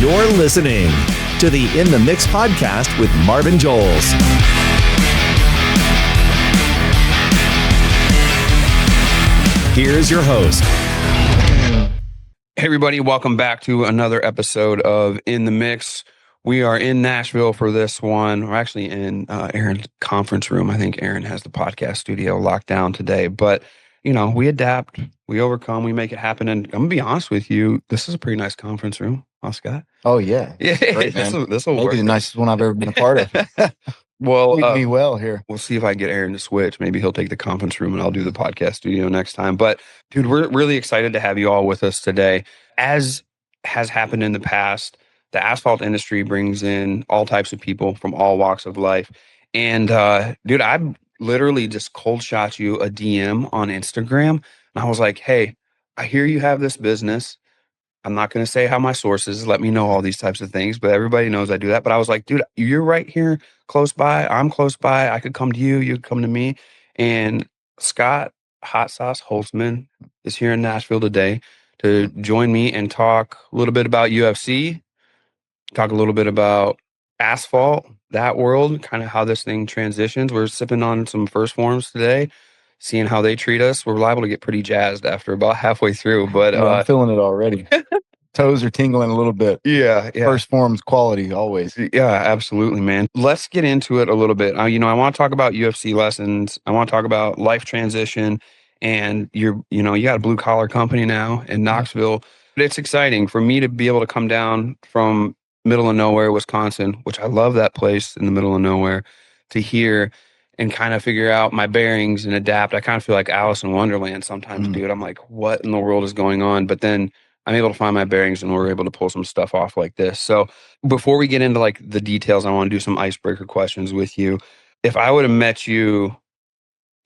You're listening to the In the Mix podcast with Marvin Joles. Here's your host. Hey everybody, welcome back to another episode of In the Mix. We are in Nashville for this one. We're actually in Aaron's conference room. I think Aaron has the podcast studio locked down today, but you know, we adapt, we overcome, we make it happen. And I'm gonna be honest with you, this is a pretty nice conference room. Oh, Scott? Oh yeah. Yeah, great, this will Maybe work. the nicest one I've ever been a part of. Well, Treat me well here. we'll see if I get Aaron to switch. Maybe he'll take the conference room and I'll do the podcast studio next time. But dude, we're really excited to have you all with us today. As has happened in the past, the asphalt industry brings in all types of people from all walks of life. And dude, I literally just cold shot you a DM on Instagram. And I was like, hey, I hear you have this business. I'm not going to say how my sources let me know all these types of things, but everybody knows I do that. But I was like, dude, you're right here close by. I'm close by. I could come to you. You could come to me. And Scott Hot Sauce Holtzman is here in Nashville today to join me and talk a little bit about UFC, talk a little bit about asphalt, that world, kind of how this thing transitions. We're sipping on some First Forms today, seeing how they treat us. We're liable to get pretty jazzed after about halfway through, but I'm feeling it already. Toes are tingling a little bit. yeah. First Forms quality always. Yeah, absolutely, man. Let's get into it a little bit. I want to talk about UFC lessons. I want to talk about life transition, and you got a blue collar company now in Knoxville. But it's exciting for me to be able to come down from middle of nowhere, Wisconsin, which I love that place in the middle of nowhere, to here and kind of figure out my bearings and adapt. I kind of feel like Alice in Wonderland sometimes, dude. I'm like, what in the world is going on? But then I'm able to find my bearings and we're able to pull some stuff off like this. So before we get into like the details, I want to do some icebreaker questions with you. If I would have met you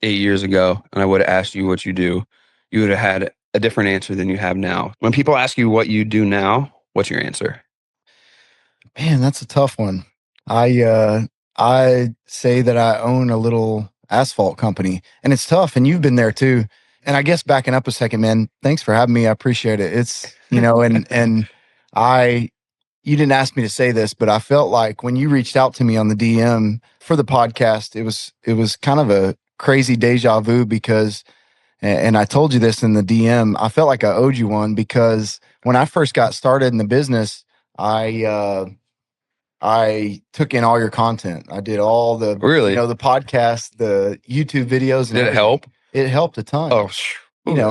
8 years ago and I would have asked you what you do, you would have had a different answer than you have now. When people ask you what you do now, what's your answer? Man, that's a tough one. I say that I own a little asphalt company, and it's tough, and you've been there too. And I guess backing up a second, man, thanks for having me. I appreciate it. It's, and you didn't ask me to say this, but I felt like when you reached out to me on the DM for the podcast, it was kind of a crazy deja vu because, and I told you this in the DM, I felt like I owed you one because when I first got started in the business, I took in all your content. I did all the, the podcast, the YouTube videos. And did it help? It helped a ton. Oh,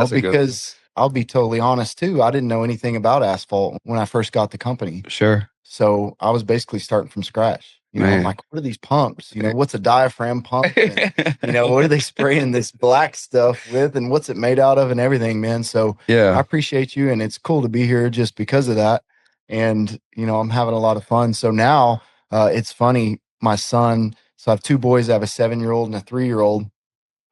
because I'll be totally honest too. I didn't know anything about asphalt when I first got the company. Sure. So I was basically starting from scratch. I'm like, what are these pumps? What's a diaphragm pump? And, what are they spraying this black stuff with and what's it made out of and everything, man. So I appreciate you. And it's cool to be here just because of that. And, I'm having a lot of fun. So now it's funny. My son, so I have two boys. I have a 7-year-old and a 3-year-old.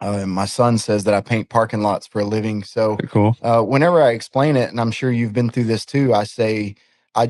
And my son says that I paint parking lots for a living. So cool. Whenever I explain it, and I'm sure you've been through this too, I say, I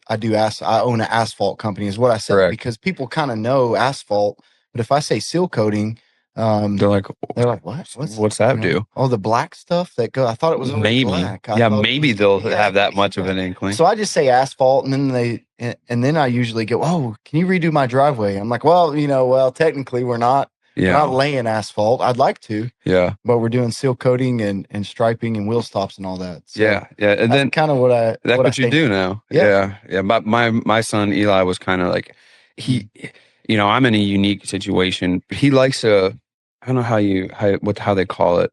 own an asphalt company is what I said. Correct. Because people kind of know asphalt, but if I say Sealcoating, they're like, what? What's that do? Oh, the black stuff that go. I thought it was maybe black. Maybe they'll have that much of an inkling. So I just say asphalt, and then I usually go, oh, can you redo my driveway? I'm like, well, technically we're not. Yeah. We're not laying asphalt. I'd like to. Yeah. But we're doing seal coating and striping and wheel stops and all that. So yeah. And then kind of what you do now. Yeah. But my son Eli was kind of like I'm in a unique situation. He likes to, I don't know how they call it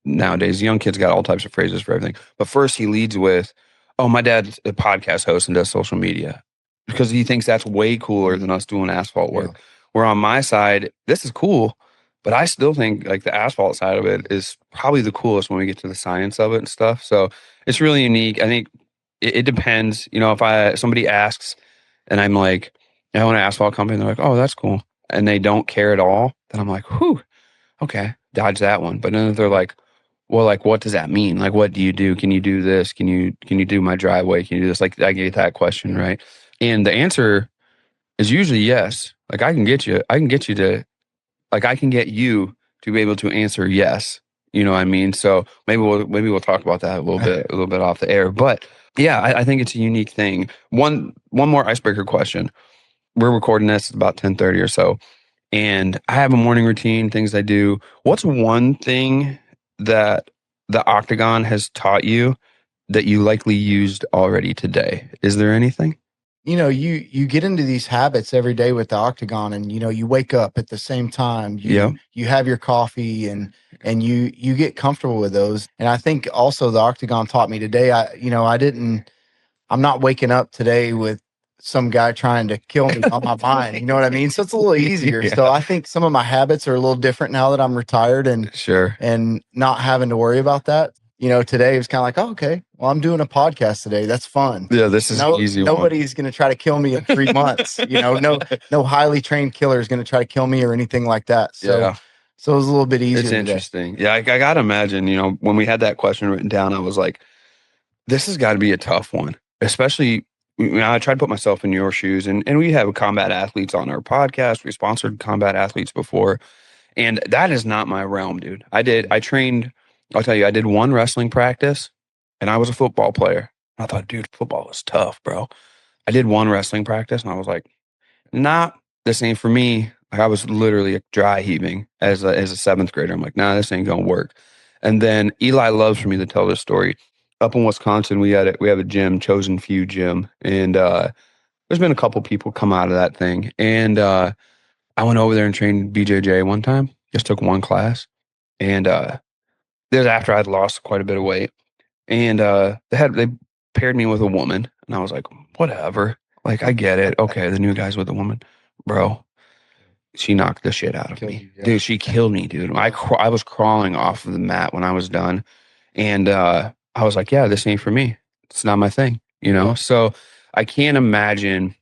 nowadays. Young kids got all types of phrases for everything. But first he leads with, oh, my dad's a podcast host and does social media, because he thinks that's way cooler than us doing asphalt work. Yeah. Where on my side, this is cool, but I still think like the asphalt side of it is probably the coolest when we get to the science of it and stuff. So it's really unique. I think it depends. If somebody asks and I'm like, I own an asphalt company, and they're like, oh, that's cool, and they don't care at all, then I'm like, whew, okay, dodge that one. But then if they're like, well, like, what does that mean? Like, what do you do? Can you do this? Can you do my driveway? Can you do this? Like, I get that question, right? And the answer is usually yes. Like I can get you to be able to answer yes. You know what I mean? So maybe we'll talk about that a little bit off the air. But Yeah, I think it's a unique thing. One more icebreaker question. We're recording this at about 10:30 or so, and I have a morning routine, things I do. What's one thing that the Octagon has taught you that you likely used already today? Is there anything? You get into these habits every day with the Octagon, and you wake up at the same time. Yeah. You have your coffee, and you get comfortable with those. And I think also the Octagon taught me today. I'm not waking up today with some guy trying to kill me on my mind. You know what I mean? So it's a little easier. Yeah. So I think some of my habits are a little different now that I'm retired and Sure. not having to worry about that. Today it was kind of like, oh, okay, well, I'm doing a podcast today. That's fun. Yeah, this is an easy one. Nobody's going to try to kill me in 3 months. No highly trained killer is going to try to kill me or anything like that. So, Yeah. so it was a little bit easier. It's interesting. Yeah, I got to imagine, when we had that question written down, I was like, this has got to be a tough one, especially, I tried to put myself in your shoes, and we have combat athletes on our podcast. We sponsored combat athletes before, and that is not my realm, dude. I trained, I'll tell you, I did one wrestling practice, and I was a football player. I thought, dude, football is tough, bro. I did one wrestling practice, and I was like, not the same for me. Like, I was literally dry heaving as a seventh grader. I'm like, nah, this ain't gonna work. And then Eli loves for me to tell this story. Up in Wisconsin, we have a gym, Chosen Few Gym, and there's been a couple people come out of that thing. And I went over there and trained BJJ one time. Just took one class, and this was after I'd lost quite a bit of weight. And they paired me with a woman, and I was like, whatever. Like, I get it. Okay, the new guy's with a woman, bro. She knocked the shit out of me, dude. She killed me, dude. I was crawling off of the mat when I was done, and I was like, yeah, this ain't for me. It's not my thing, So I can't imagine.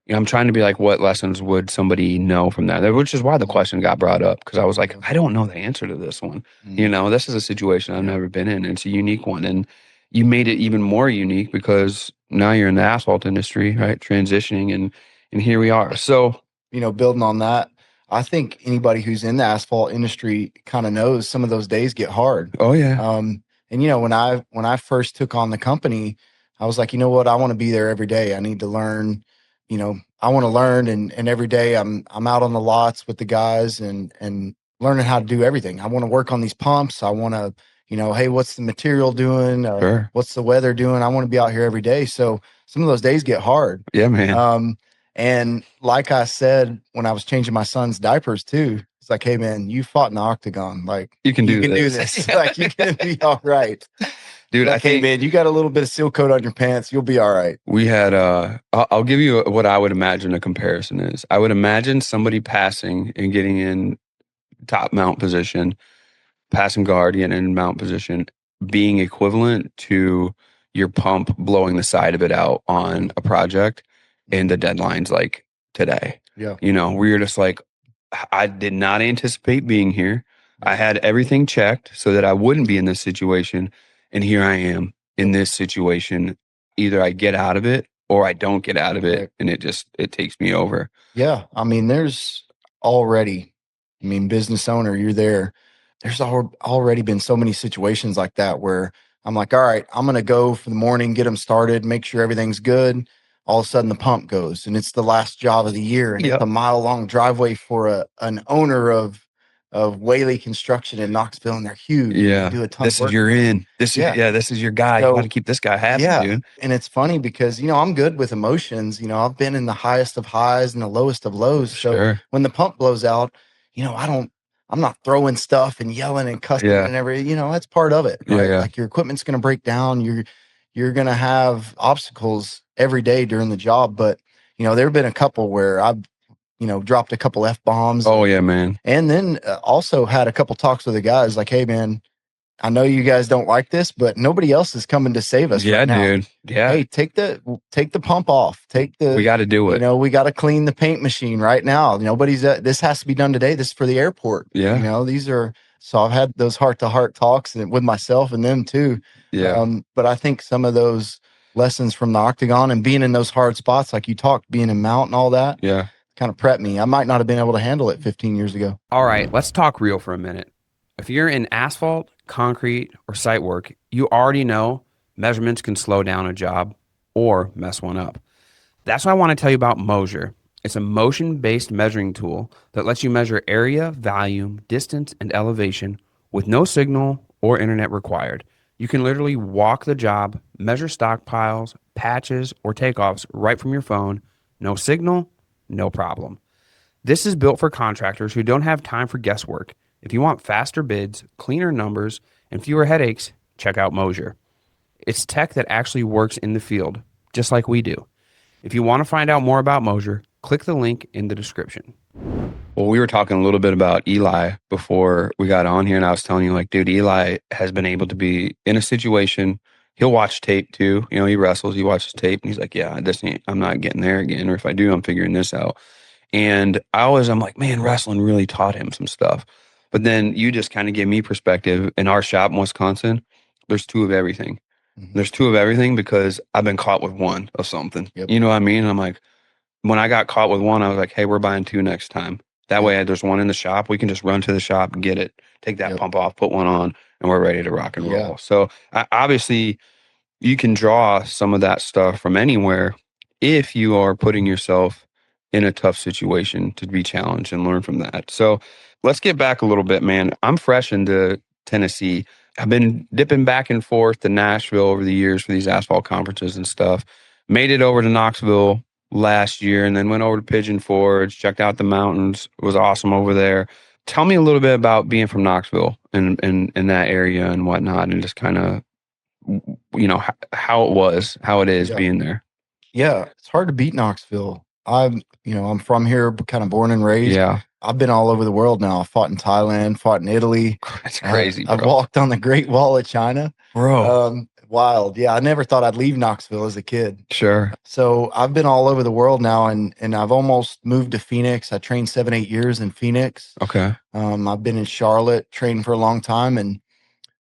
I'm trying to be like, what lessons would somebody know from that? Which is why the question got brought up, because I was like, I don't know the answer to this one. This is a situation I've never been in. It's a unique one, and you made it even more unique because now you're in the asphalt industry, right? Transitioning, and here we are. So, building on that, I think anybody who's in the asphalt industry kind of knows some of those days get hard. Oh yeah. And when I first took on the company, I was like, you know what, I want to be there every day. I need to learn. I want to learn, and every day I'm out on the lots with the guys and learning how to do everything. I want to work on these pumps. I want to, hey, what's the material doing? Sure. What's the weather doing? I want to be out here every day. So some of those days get hard. Yeah, man. And like I said, when I was changing my son's diapers too, it's like, hey man, you fought in the Octagon. Like you can do this. Like you can be all right. Dude, like, hey man, you got a little bit of seal coat on your pants. You'll be all right. We had, I'll give you what I would imagine a comparison is. I would imagine somebody passing and getting in top mount position, passing guard, getting in mount position, being equivalent to your pump blowing the side of it out on a project, and the deadline's like today. Yeah. Where you're just like, I did not anticipate being here. I had everything checked so that I wouldn't be in this situation. And here I am in this situation. Either I get out of it or I don't get out of it. Right. And it takes me over. Yeah. I mean, there's business owner, you're there. There's already been so many situations like that where I'm like, all right, I'm going to go for the morning, get them started, make sure everything's good. All of a sudden the pump goes, and it's the last job of the year. And It's a mile-long driveway for an owner of Whaley Construction in Knoxville, and they're huge. Yeah. They do a ton this of work. is your in. This is your guy. So, you got to keep this guy happy, dude. And it's funny because, I'm good with emotions. I've been in the highest of highs and the lowest of lows. So when the pump blows out, I'm not throwing stuff and yelling and cussing and everything. That's part of it. Right? Yeah. Like your equipment's going to break down. You're going to have obstacles every day during the job. But, there have been a couple where I've, dropped a couple F-bombs. Oh, yeah, man. And then also had a couple talks with the guys like, hey, man, I know you guys don't like this, but nobody else is coming to save us right now. Dude. Yeah. Hey, take the pump off. We got to do it. We got to clean the paint machine right now. Nobody's this has to be done today. This is for the airport. Yeah. So I've had those heart-to-heart talks with myself and them too. Yeah. But I think some of those lessons from the Octagon and being in those hard spots, like you talked, being in mount and all that. Yeah. Kind of prepped me. I might not have been able to handle it 15 years ago. All right, let's talk real for a minute. If you're in asphalt, concrete, or site work, you already know Measurements can slow down a job or mess one up. That's why I want to tell you about Moser. It's a motion-based measuring tool that lets you measure area, volume, distance, and elevation with no signal or internet required. You can literally walk the job, measure stockpiles, patches, or takeoffs right from your phone. No signal, no problem. This is built for contractors who don't have time for guesswork. If you want faster bids, cleaner numbers, and fewer headaches, check out Moser. It's tech that actually works in the field, just like we do. If you want to find out more about Moser, click the link in the description. Well, we were talking a little bit about Eli before we got on here, and I was telling you, like, dude, Eli has been able to be in a situation. He'll watch tape too. You know, he wrestles, he watches tape, and he's like, yeah, I'm not getting there again. Or if I do, I'm figuring this out. And I'm like, man, wrestling really taught him some stuff. But then you just kind of gave me perspective. In our shop in Wisconsin, there's two of everything. There's two of everything because I've been caught with one of something. Yep. You know what I mean? I'm like, when I got caught with one, I was like, hey, we're buying two next time. That way there's one in the shop. We can just run to the shop and get it, take that pump off, put one on, and we're ready to rock and roll. So obviously you can draw some of that stuff from anywhere if you are putting yourself in a tough situation to be challenged and learn from that. So let's get back a little bit, man. I'm fresh into Tennessee. I've been dipping back and forth to Nashville over the years for these asphalt conferences and stuff. Made it over to Knoxville last year and then went over to Pigeon Forge, checked out the mountains. It was awesome over there. Tell me a little bit about being from Knoxville and in that area and whatnot, and just kind of, you know, how it is being there. Yeah, it's hard to beat Knoxville. I'm from here, kind of born and raised. Yeah. I've been all over the world now. I fought in Thailand, fought in Italy. That's crazy, bro. I've walked on the Great Wall of China. Bro. Wild. Yeah, I never thought I'd leave Knoxville as a kid. Sure. So I've been all over the world now, and I've almost moved to Phoenix. I trained 7-8 years in Phoenix. Okay. I've been in Charlotte, trained for a long time, and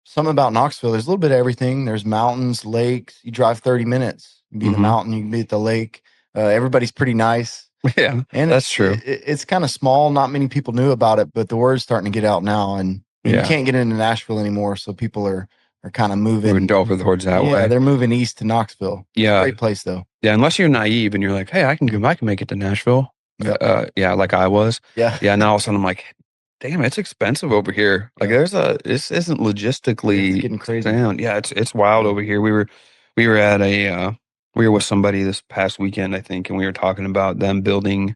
something about Knoxville, there's a little bit of everything. There's mountains, lakes. You drive 30 minutes. You can be in the mountain, you can be at the lake. Everybody's pretty nice. Yeah, and that's true. It's kind of small. Not many people knew about it, but the word's starting to get out now. And you can't get into Nashville anymore, so people are kind of moving over towards that way. Yeah, they're moving east to Knoxville. Yeah, great place though. Yeah, unless you're naive and you're like, hey, I can make it to Nashville. Yeah, like I was. Yeah. Yeah, and then all of a sudden I'm like, damn, it's expensive over here. Like this isn't logistically getting crazy. Down. Yeah, it's wild over here. We were at we were with somebody this past weekend, I think, and we were talking about them building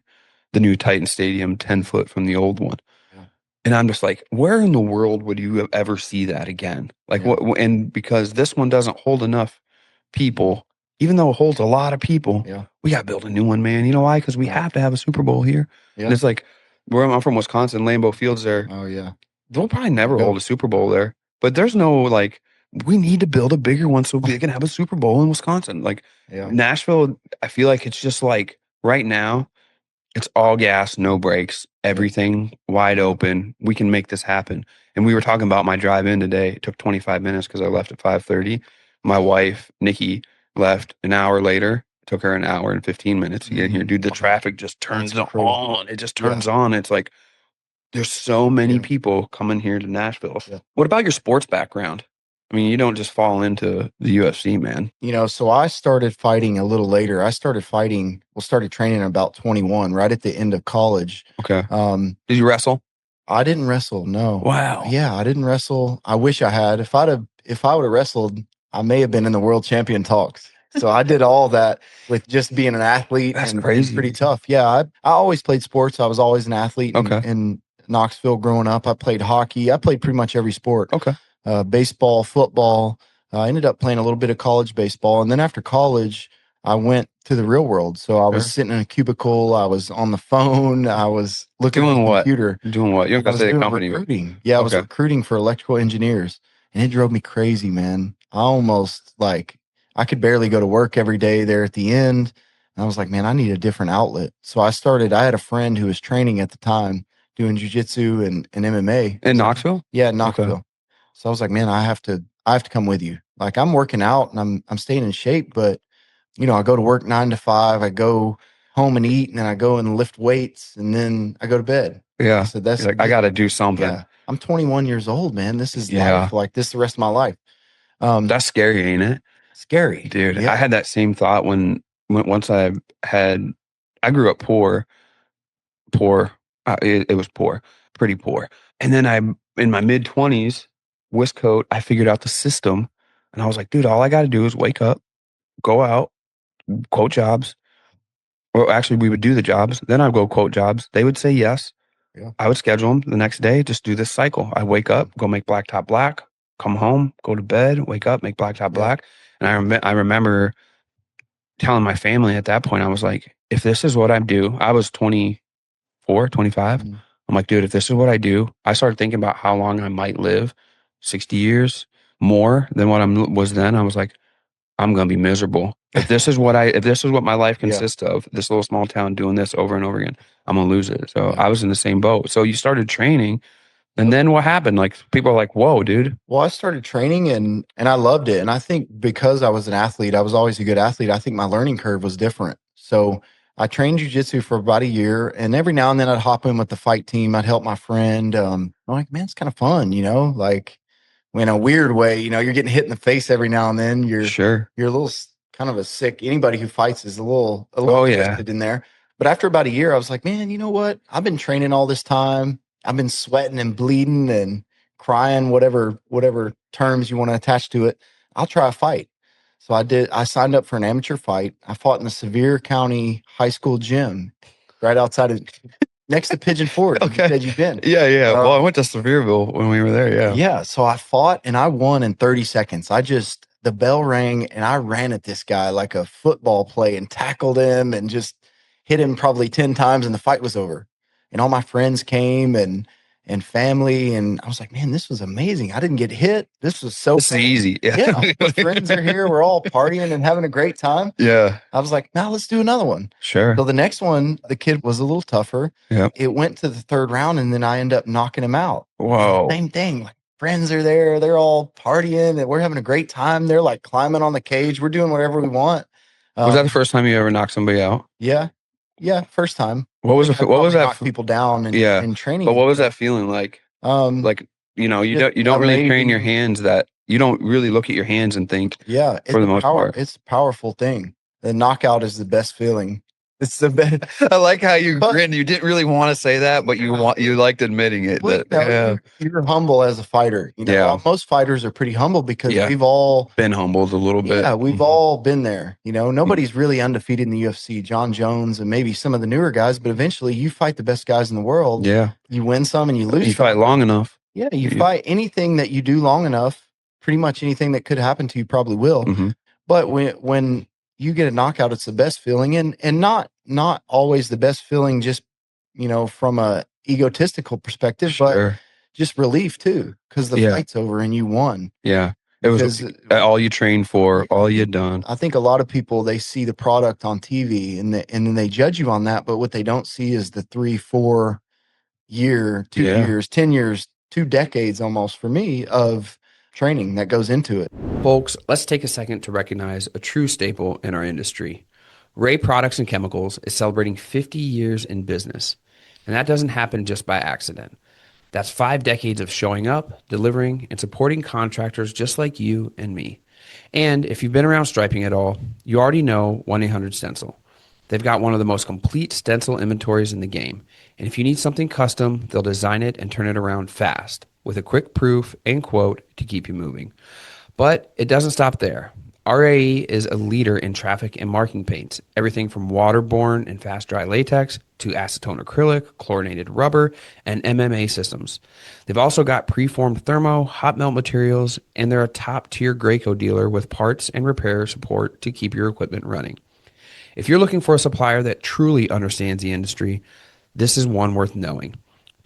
the new Titan Stadium 10 foot from the old one. Yeah. And I'm just like, where in the world would you ever see that again? Like what? And because this one doesn't hold enough people, even though it holds a lot of people, we got to build a new one, man. You know why? Because we have to have a Super Bowl here. Yeah. And it's like, where I'm from, Wisconsin, Lambeau Field's there. Oh, yeah. They'll probably never hold a Super Bowl there. But there's no, like, we need to build a bigger one so we can have a Super Bowl in Wisconsin. Like, Nashville, I feel like it's just like, right now, it's all gas, no brakes, everything wide open. We can make this happen. And we were talking about my drive in today. It took 25 minutes because I left at 5:30. My wife, Nikki, left an hour later. It took her an hour and 15 minutes to get here. Dude, the traffic just turns on. It just turns on. It's like, there's so many people coming here to Nashville. Yeah. What about your sports background? I mean, you don't just fall into the UFC, man. You know, so I started fighting a little later. I started training at about 21, right at the end of college. Okay. Did you wrestle? I didn't wrestle, no. Wow. Yeah, I didn't wrestle. I wish I had. If I would have wrestled, I may have been in the world champion talks. So I did all that with just being an athlete. That's crazy. Pretty tough. Yeah, I always played sports. I was always an athlete in Knoxville growing up. I played hockey. I played pretty much every sport. Okay. Baseball, football. I ended up playing a little bit of college baseball. And then after college, I went to the real world. So I was sitting in a cubicle. I was on the phone. I was looking at the computer. Doing what? You don't got to say the company. Recruiting. Yeah, I was recruiting for electrical engineers. And it drove me crazy, man. I almost I could barely go to work every day there at the end. And I was like, man, I need a different outlet. So I had a friend who was training at the time doing jiu-jitsu and MMA. In Knoxville? Yeah, in Knoxville. Okay. So I was like, man, I have to come with you. Like, I'm working out and I'm staying in shape, but you know, I go to work 9 to 5, I go home and eat, and then I go and lift weights, and then I go to bed. Yeah. So that's like, I got to do something. Yeah. I'm 21 years old, man. This is life. Like, this is the rest of my life. That's scary, ain't it? Scary. Dude, Yeah. I had that same thought once I grew up poor. It was poor, pretty poor. And then in my mid 20s, Wiscoat, I figured out the system and I was like, dude, all I got to do is wake up, go out, quote jobs. Or actually, we would do the jobs. Then I'd go quote jobs. They would say yes. Yeah. I would schedule them the next day. Just do this cycle. I wake up, go make blacktop black, come home, go to bed, wake up, make blacktop black. And I remember telling my family at that point, I was like, if this is what I do, I was 24, 25. Mm-hmm. I'm like, dude, if this is what I do, I started thinking about how long I might live, 60 years more than what I was then. I was like, I'm going to be miserable. If this is what my life consists of, this little small town doing this over and over again, I'm going to lose it. So I was in the same boat. So you started training. And then what happened? Like people are like, whoa, dude. Well, I started training and I loved it. And I think because I was an athlete, I was always a good athlete. I think my learning curve was different. So I trained jujitsu for about a year, and every now and then I'd hop in with the fight team. I'd help my friend. I'm like, man, it's kind of fun, like in a weird way, you're getting hit in the face every now and then. You're a little kind of a sick. Anybody who fights is a little twisted in there. But after about a year, I was like, man, you know what? I've been training all this time. I've been sweating and bleeding and crying, whatever terms you want to attach to it. I'll try a fight. So I signed up for an amateur fight. I fought in the Sevier County High School gym right outside of next to Pigeon Forge. Okay. You said you've been. Yeah. Well, I went to Sevierville when we were there. Yeah. Yeah. So I fought and I won in 30 seconds. The bell rang and I ran at this guy like a football play and tackled him and just hit him probably 10 times, and the fight was over. And all my friends came and family, and I was like, man, this was amazing. I didn't get hit. This was so This is easy. Yeah. My friends are here. We're all partying and having a great time. Yeah. I was like, now let's do another one. Sure. So the next one, the kid was a little tougher. Yeah. It went to the third round, and then I ended up knocking him out. Whoa. Same thing. Like friends are there. They're all partying and we're having a great time. They're like climbing on the cage. We're doing whatever we want. Was that the first time you ever knocked somebody out? Yeah. Yeah. First time. What was that? Knock people down in training. But what was that feeling like? Like, you don't really train your hands, that you don't really look at your hands and think. Yeah. For the most part. It's a powerful thing. The knockout is the best feeling. It's the best. I like how you grinned. You didn't really want to say that, but you liked admitting it. You're humble as a fighter. Most fighters are pretty humble because we've all been humbled a little bit. Yeah, we've all been there. Nobody's really undefeated in the UFC. John Jones and maybe some of the newer guys, but eventually you fight the best guys in the world. Yeah. You win some and you lose. You some. fight long enough. Yeah, you fight anything that you do long enough. Pretty much anything that could happen to you probably will. Mm-hmm. But when you get a knockout, it's the best feeling, and not always the best feeling just from a egotistical perspective, but just relief too, because the fight's over and you won. Yeah, it was all you trained for, all you'd done. I think a lot of people, they see the product on TV and then they judge you on that, but what they don't see is the 3-4 year, 2 years, 10 years, 2 decades almost for me of training that goes into it. Folks, let's take a second to recognize a true staple in our industry. Ray Products and Chemicals is celebrating 50 years in business, and that doesn't happen just by accident. That's 5 decades of showing up, delivering, and supporting contractors just like you and me. And if you've been around striping at all, you already know 1-800-STENCIL. They've got one of the most complete stencil inventories in the game, and if you need something custom, they'll design it and turn it around fast with a quick proof and quote to keep you moving. But it doesn't stop there. RAE is a leader in traffic and marking paints, everything from waterborne and fast dry latex to acetone acrylic, chlorinated rubber, and MMA systems. They've also got preformed thermo, hot melt materials, and they're a top tier Graco dealer with parts and repair support to keep your equipment running. If you're looking for a supplier that truly understands the industry, this is one worth knowing.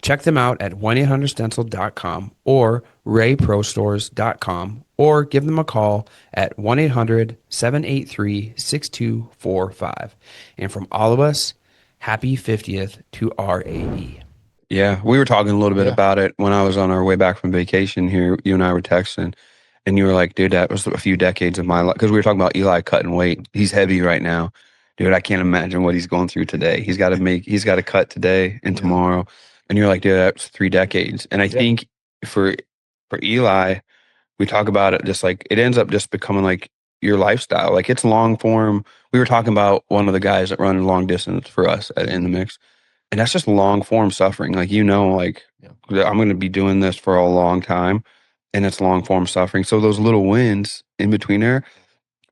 Check them out at 1-800-STENCIL.com or rayprostores.com, or give them a call at 1-800-783-6245. And from all of us, happy 50th to RAE. Yeah, we were talking a little bit about it when I was on our way back from vacation here. You and I were texting, and you were like, dude, that was a few decades of my life. Because we were talking about Eli cutting weight. He's heavy right now. Dude, I can't imagine what he's going through today. He's got to cut today and tomorrow. And you're like, dude, that's 3 decades. And I think for Eli, we talk about it just like, it ends up just becoming like your lifestyle. Like it's long form. We were talking about one of the guys that run long distance for us in the mix. And that's just long form suffering. Like, like I'm going to be doing this for a long time, and it's long form suffering. So those little wins in between there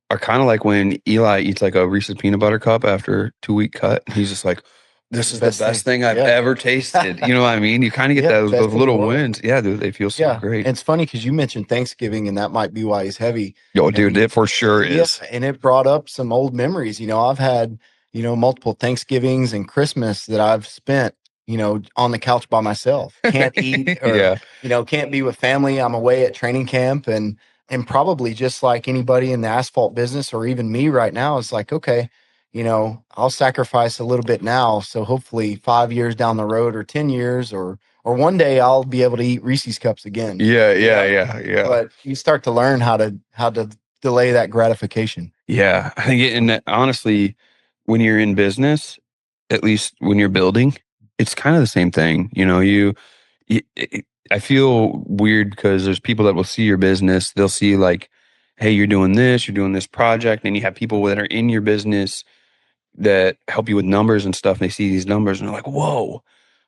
are kind of like when Eli eats like a Reese's peanut butter cup after 2-week cut. He's just like, this is the best thing I've ever tasted. You know what I mean? You kind of get those little wins. Yeah, dude, they feel so great. And it's funny because you mentioned Thanksgiving, and that might be why he's heavy. Yo, dude, it for sure is. And it brought up some old memories. I've had, multiple Thanksgivings and Christmas that I've spent, on the couch by myself. Can't eat or, can't be with family. I'm away at training camp, and probably just like anybody in the asphalt business or even me right now, it's like, okay, I'll sacrifice a little bit now. So hopefully 5 years down the road or 10 years or one day I'll be able to eat Reese's cups again. Yeah. But you start to learn how to delay that gratification. Yeah. I think, and honestly, when you're in business, at least when you're building, it's kind of the same thing. I feel weird because there's people that will see your business. They'll see like, hey, you're doing this project. And you have people that are in your business that help you with numbers and stuff. And they see these numbers and they're like, whoa.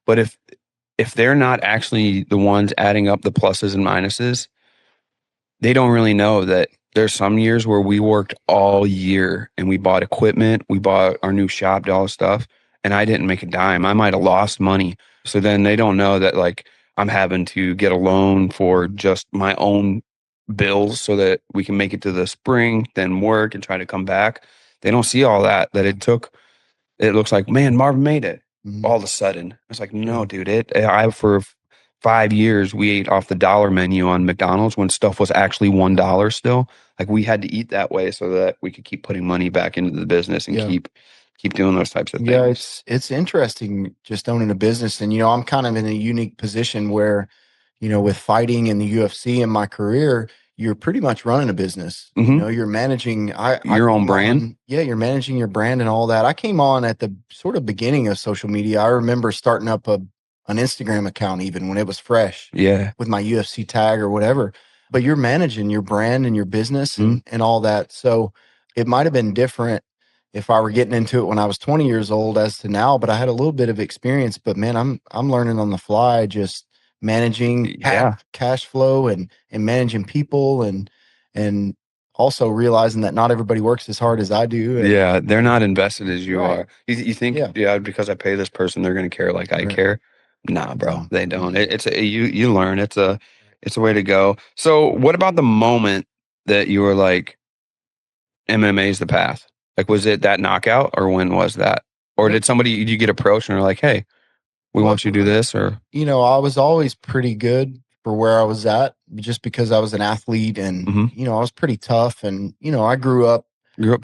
But if they're not actually the ones adding up the pluses and minuses, they don't really know that there's some years where we worked all year and we bought equipment, we bought our new shop, all this stuff, and I didn't make a dime. I might have lost money. So then they don't know that like I'm having to get a loan for just my own bills so that we can make it to the spring, then work and try to come back. They don't see all that it looks like, man, Marvin made it all of a sudden. It's like, no, dude, for 5 years, we ate off the dollar menu on McDonald's when stuff was actually $1 still. Like we had to eat that way so that we could keep putting money back into the business and keep doing those types of things. Yeah, it's interesting just owning a business. And, I'm kind of in a unique position where, with fighting in the UFC in my career, you're pretty much running a business. You're managing your own brand. You're managing your brand and all that. I came on at the sort of beginning of social media. I remember starting up an Instagram account even when it was fresh. Yeah. With my UFC tag or whatever. But you're managing your brand and your business and all that. So it might have been different if I were getting into it when I was 20 years old as to now, but I had a little bit of experience. But man, I'm learning on the fly, just managing cash flow and managing people and also realizing that not everybody works as hard as I do. And, they're not invested as you are. You think, because I pay this person, they're going to care like I care. Nah, bro, they don't. You learn. It's a way to go. So what about the moment that you were like, MMA is the path? Like, was it that knockout or when was that? Or did you get approached and they're like, hey, we want you to do this? Or, I was always pretty good for where I was at just because I was an athlete and, I was pretty tough. And, I grew up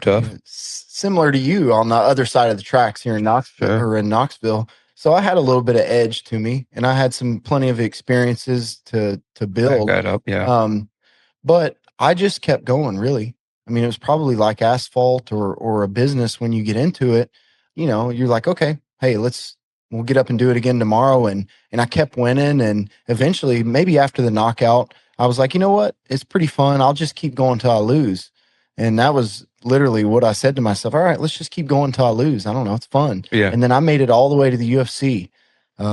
tough. Similar to you on the other side of the tracks here in Knoxville. So I had a little bit of edge to me and I had plenty of experiences to build. Back that up, but I just kept going, really. I mean, it was probably like asphalt or a business when you get into it, you're like, okay, hey, we'll get up and do it again tomorrow. And I kept winning. And eventually, maybe after the knockout, I was like, you know what? It's pretty fun. I'll just keep going till I lose. And that was literally what I said to myself. All right, let's just keep going till I lose. I don't know. It's fun. Yeah. And then I made it all the way to the UFC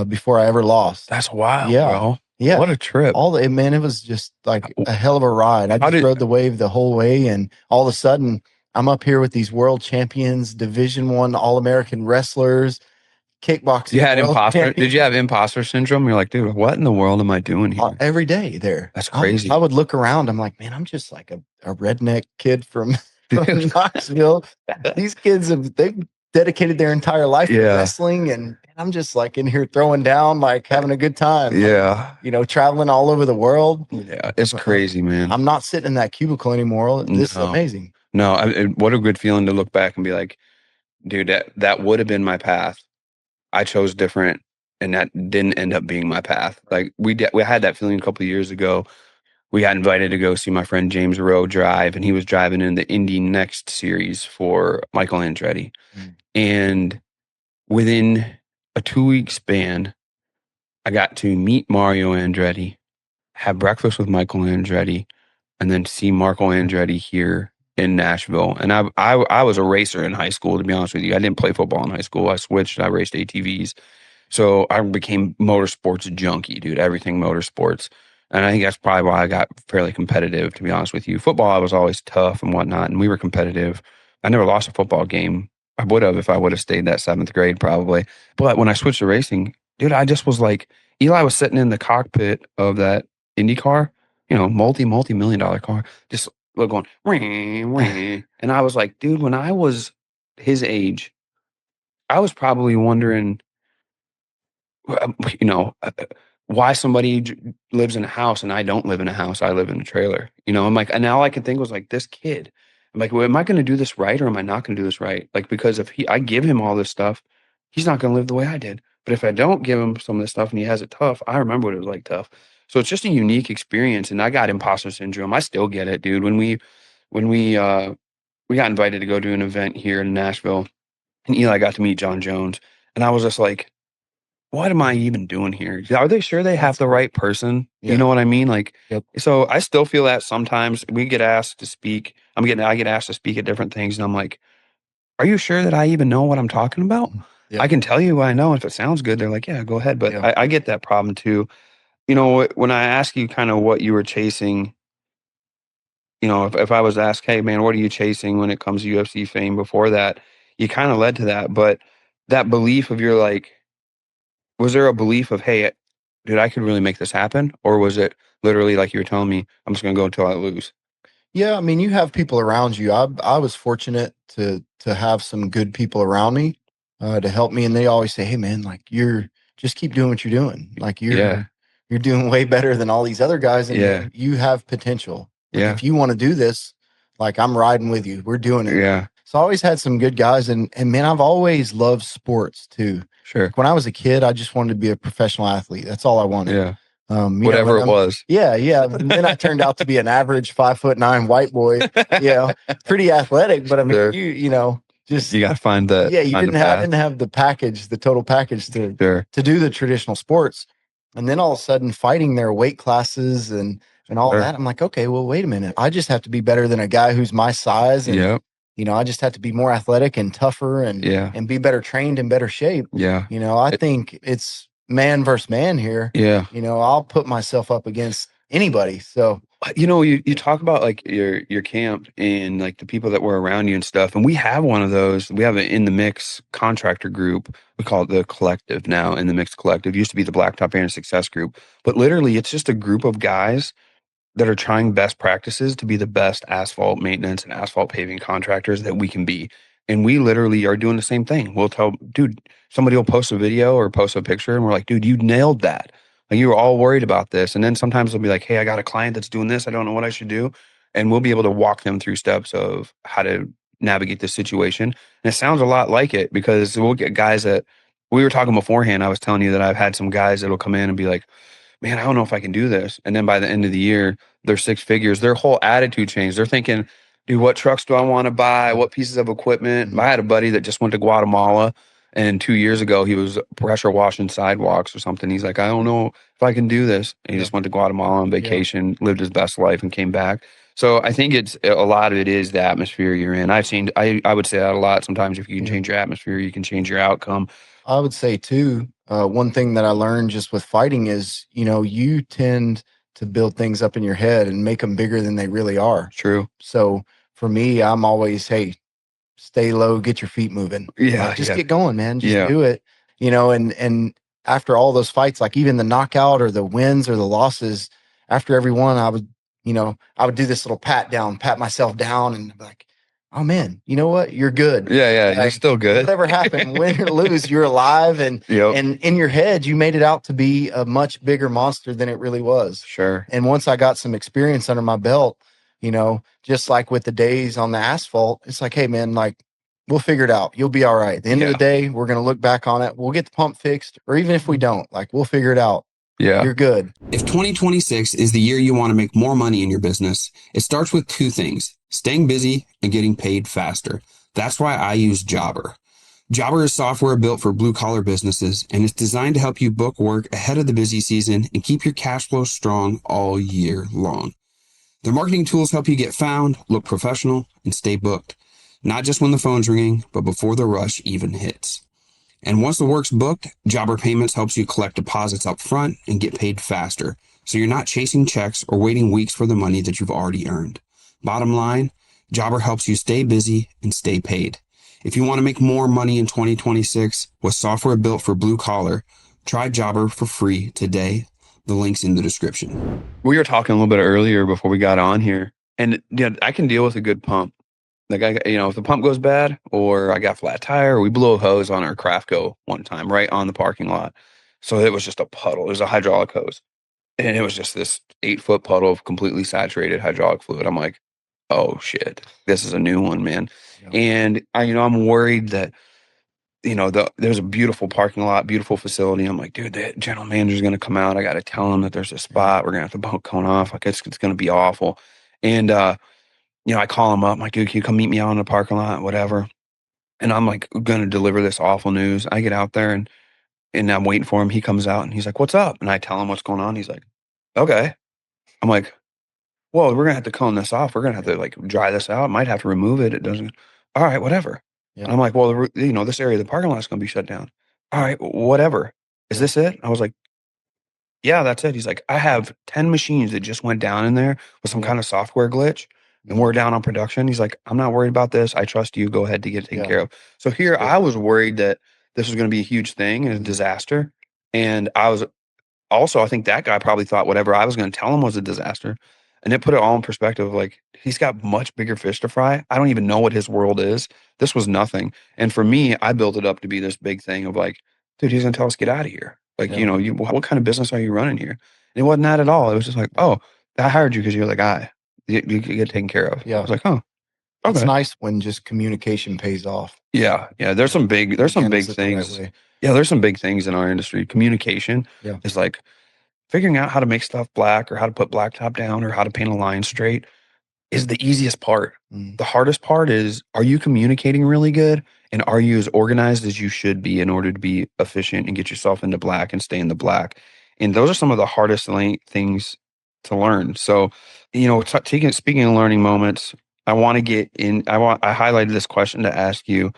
before I ever lost. That's wild, bro. Yeah. What a trip. It was just like a hell of a ride. I just rode the wave the whole way. And all of a sudden, I'm up here with these world champions, Division I All-American wrestlers, kickboxing. You had Did you have imposter syndrome? You're like, dude, what in the world am I doing here? Every day there. That's crazy. I would look around. I'm like, man, I'm just like a redneck kid from Knoxville. These kids they've dedicated their entire life to wrestling, and I'm just like in here throwing down, like having a good time. Yeah. Like, traveling all over the world. Yeah, it's crazy, man. I'm not sitting in that cubicle anymore. This is amazing. No, what a good feeling to look back and be like, dude, that would have been my path. I chose different, and that didn't end up being my path. Like we had that feeling a couple of years ago. We got invited to go see my friend James Rowe drive, and he was driving in the Indy Next series for Michael Andretti. And within a 2-week span, I got to meet Mario Andretti, have breakfast with Michael Andretti, and then see Marco Andretti here in Nashville. And I was a racer in high school, to be honest with you. I didn't play football in high school. I switched. I raced ATVs. So I became motorsports junkie, dude. Everything motorsports. And I think that's probably why I got fairly competitive, to be honest with you. Football, I was always tough and whatnot, and we were competitive. I never lost a football game. I would have if I would have stayed that 7th grade, probably. But when I switched to racing, dude, I just was like, Eli was sitting in the cockpit of that Indy car, multi-million dollar car, just going, ring, ring. And I was like, dude, when I was his age, I was probably wondering, you know, why somebody lives in a house and I don't live in a house. I live in a trailer. I'm like, and all I could think was like, this kid. I'm like, well, am I going to do this right or am I not going to do this right? Like, because if I give him all this stuff, he's not going to live the way I did. But if I don't give him some of this stuff and he has it tough, I remember what it was like tough. So it's just a unique experience. And I got imposter syndrome. I still get it, dude. When we got invited to go to an event here in Nashville, and Eli got to meet John Jones, and I was just like, what am I even doing here? Are they sure they have the right person? Yeah. You know what I mean? Like, Yep. So I still feel that sometimes we get asked to speak. I get asked to speak at different things, and I'm like, are you sure that I even know what I'm talking about? Yep. I can tell you what I know. If it sounds good, they're like, yeah, go ahead. But Yeah. I get that problem too. When I ask you kind of what you were chasing, if I was asked, hey man, what are you chasing when it comes to UFC fame before that, you kind of led to that. But that belief of you're like, was there a belief of, hey, dude, I could really make this happen? Or was it literally like you were telling me, I'm just going to go until I lose? Yeah, I mean, you have people around you. I was fortunate to have some good people around me to help me, and they always say, "Hey, man, like you're just keep doing what you're doing. Like you're doing way better than all these other guys, and you have potential. Like if you want to do this, like I'm riding with you. We're doing it." Yeah. So I always had some good guys, and man, I've always loved sports too. Sure. Like when I was a kid, I just wanted to be a professional athlete. That's all I wanted. Yeah. Whatever it was. Yeah. And then I turned out to be an average 5'9" white boy, pretty athletic, but I mean, Sure. just, you got to find the, you didn't have the package, the total package to do the traditional sports. And then all of a sudden fighting their weight classes and all that. I'm like, okay, well, wait a minute. I just have to be better than a guy who's my size. And, I just have to be more athletic and tougher and be better trained and better shape. Yeah. I think it's man versus man here. Yeah. I'll put myself up against anybody. So, you talk about like your camp and like the people that were around you and stuff. And we have one of those. We have an In the Mix contractor group. We call it the Collective now. In the Mix Collective used to be the Blacktop Aaron Success Group, but literally it's just a group of guys that are trying best practices to be the best asphalt maintenance and asphalt paving contractors that we can be. And we literally are doing the same thing. We'll tell, dude, somebody will post a video or post a picture and we're like, dude, you nailed that. Like you were all worried about this. And then sometimes they'll be like, hey, I got a client that's doing this. I don't know what I should do. And we'll be able to walk them through steps of how to navigate this situation. And it sounds a lot like it because we'll get guys that we were talking beforehand. I was telling you that I've had some guys that'll come in and be like, man, I don't know if I can do this. And then by the end of the year, they're 6 figures. Their whole attitude changed. They're thinking, dude, what trucks do I want to buy? What pieces of equipment? I had a buddy that just went to Guatemala, and 2 years ago, he was pressure washing sidewalks or something. He's like, I don't know if I can do this. And he just went to Guatemala on vacation, lived his best life, and came back. So I think it's a lot of it is the atmosphere you're in. I would say that a lot. Sometimes if you can change your atmosphere, you can change your outcome. I would say too, one thing that I learned just with fighting is, you tend to build things up in your head and make them bigger than they really are. True. So for me, I'm always, hey, stay low, get your feet moving. Yeah. Just get going, man. Just do it. And after all those fights, like even the knockout or the wins or the losses, after every one, I would do this little pat myself down and be like, oh man, you know what? You're good. Yeah. You're still good. Whatever happened, win or lose, you're alive. And in your head, you made it out to be a much bigger monster than it really was. Sure. And once I got some experience under my belt, just like with the days on the asphalt, it's like, hey man, like we'll figure it out. You'll be all right. At the end of the day, we're going to look back on it. We'll get the pump fixed, or even if we don't, like we'll figure it out. Yeah. You're good. If 2026 is the year you want to make more money in your business, it starts with 2 things: staying busy and getting paid faster. That's why I use Jobber. Jobber is software built for blue-collar businesses, and it's designed to help you book work ahead of the busy season and keep your cash flow strong all year long. Their marketing tools help you get found, look professional, and stay booked. Not just when the phone's ringing, but before the rush even hits. And once the work's booked, Jobber Payments helps you collect deposits up front and get paid faster, so you're not chasing checks or waiting weeks for the money that you've already earned. Bottom line, Jobber helps you stay busy and stay paid. If you want to make more money in 2026 with software built for blue collar, try Jobber for free today. The link's in the description. We were talking a little bit earlier before we got on here, and I can deal with a good pump. Like if the pump goes bad or I got flat tire, or we blew a hose on our Craftco one time right on the parking lot. So it was just a puddle. It was a hydraulic hose. And it was just this 8-foot puddle of completely saturated hydraulic fluid. I'm like, oh shit, this is a new one, man. Yeah. And I'm worried that, there's a beautiful parking lot, beautiful facility. I'm like, dude, the general manager's going to come out. I got to tell him that there's a spot. We're going to have to bump cone off. Like it's going to be awful. And, I call him up. I'm like, dude, can you come meet me out in the parking lot, whatever. And I'm like, going to deliver this awful news. I get out there and I'm waiting for him. He comes out and he's like, what's up? And I tell him what's going on. He's like, okay. I'm like, well, we're going to have to cone this off. We're going to have to like dry this out. Might have to remove it. It doesn't. All right, whatever. Yeah. And I'm like, well, this area of the parking lot is going to be shut down. All right, whatever. Is this it? I was like, yeah, that's it. He's like, I have 10 machines that just went down in there with some kind of software glitch. And we're down on production. He's like, I'm not worried about this. I trust you. Go ahead to get it taken care of. So here I was worried that this was going to be a huge thing and a disaster. And I think that guy probably thought whatever I was going to tell him was a disaster. And it put it all in perspective. Like, he's got much bigger fish to fry. I don't even know what his world is. This was nothing. And for me, I built it up to be this big thing of like, dude, he's going to tell us get out of here. Like, what kind of business are you running here? And it wasn't that at all. It was just like, oh, I hired you because you're the guy. You get taken care of. Yeah. I was like, oh, okay. It's nice when just communication pays off. Yeah. Yeah. There's some big things. Yeah. There's some big things in our industry. Communication is like figuring out how to make stuff black or how to put blacktop down or how to paint a line straight is the easiest part. The hardest part is, are you communicating really good? And are you as organized as you should be in order to be efficient and get yourself into black and stay in the black? And those are some of the hardest things to learn. So, speaking of learning moments, I want to get in. I highlighted this question to ask you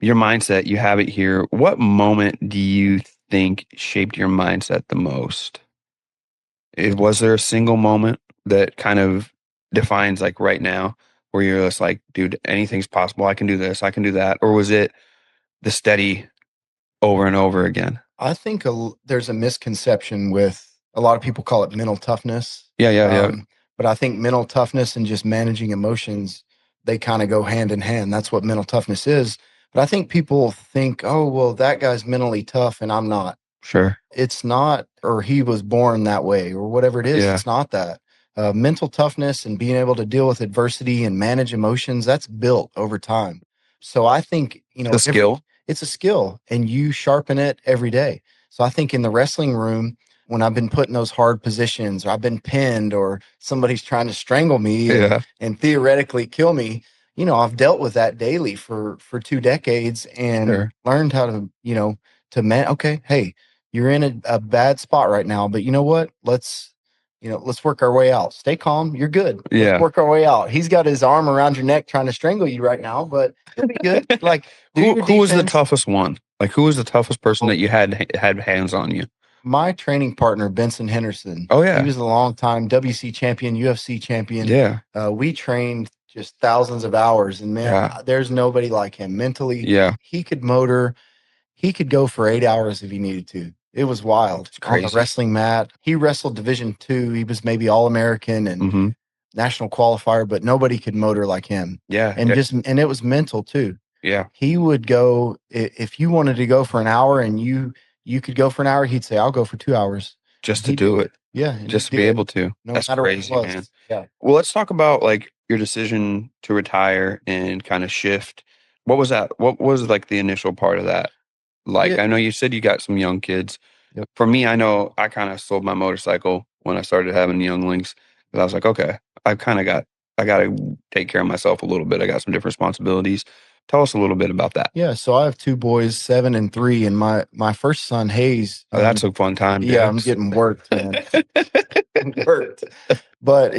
your mindset. You have it here. What moment do you think shaped your mindset the most? Was there a single moment that kind of defines like right now where you're just like, dude, anything's possible. I can do this. I can do that. Or was it the steady over and over again? I think there's a misconception with a lot of people call it mental toughness. Yeah. But I think mental toughness and just managing emotions, they kind of go hand in hand. That's what mental toughness is. But I think people think, oh, well, that guy's mentally tough and I'm not. Sure. It's not, or he was born that way or whatever it is. Yeah. It's not that. Mental toughness and being able to deal with adversity and manage emotions, that's built over time. So I think, a skill. It's a skill and you sharpen it every day. So I think in the wrestling room, when I've been put in those hard positions or I've been pinned or somebody's trying to strangle me and theoretically kill me, I've dealt with that daily for 2 decades and learned how to, okay, hey, you're in a bad spot right now, but you know what? Let's work our way out. Stay calm. You're good. Let's work our way out. He's got his arm around your neck trying to strangle you right now, but it'll be good. Like, who was the toughest one? Like, who was the toughest person that you had hands on you? My training partner, Benson Henderson. Oh, yeah. He was a long-time WC champion, UFC champion. Yeah. We trained just thousands of hours, and man, there's nobody like him mentally. Yeah. He could motor. He could go for 8 hours if he needed to. It was wild. It's crazy. On the wrestling mat. He wrestled Division II. He was maybe All-American and national qualifier, but nobody could motor like him. Yeah. And and it was mental too. Yeah. He would go, if you wanted to go for an hour and you could go for an hour, he'd say, I'll go for 2 hours. Just to do it. Yeah. Just to be able to. No That's matter crazy, what it was. man. Yeah. Well, let's talk about like your decision to retire and kind of shift. What was that? What was like the initial part of that? Like, I know you said you got some young kids. Yep. For me, I know I kind of sold my motorcycle when I started having younglings. But I was like, okay, I got to take care of myself a little bit. I got some different responsibilities. Tell us a little bit about that. Yeah. So I have 2 boys, 7 and 3. And my first son, Hayes. That's a fun time. Yeah. I'm getting worked, man. Worked. But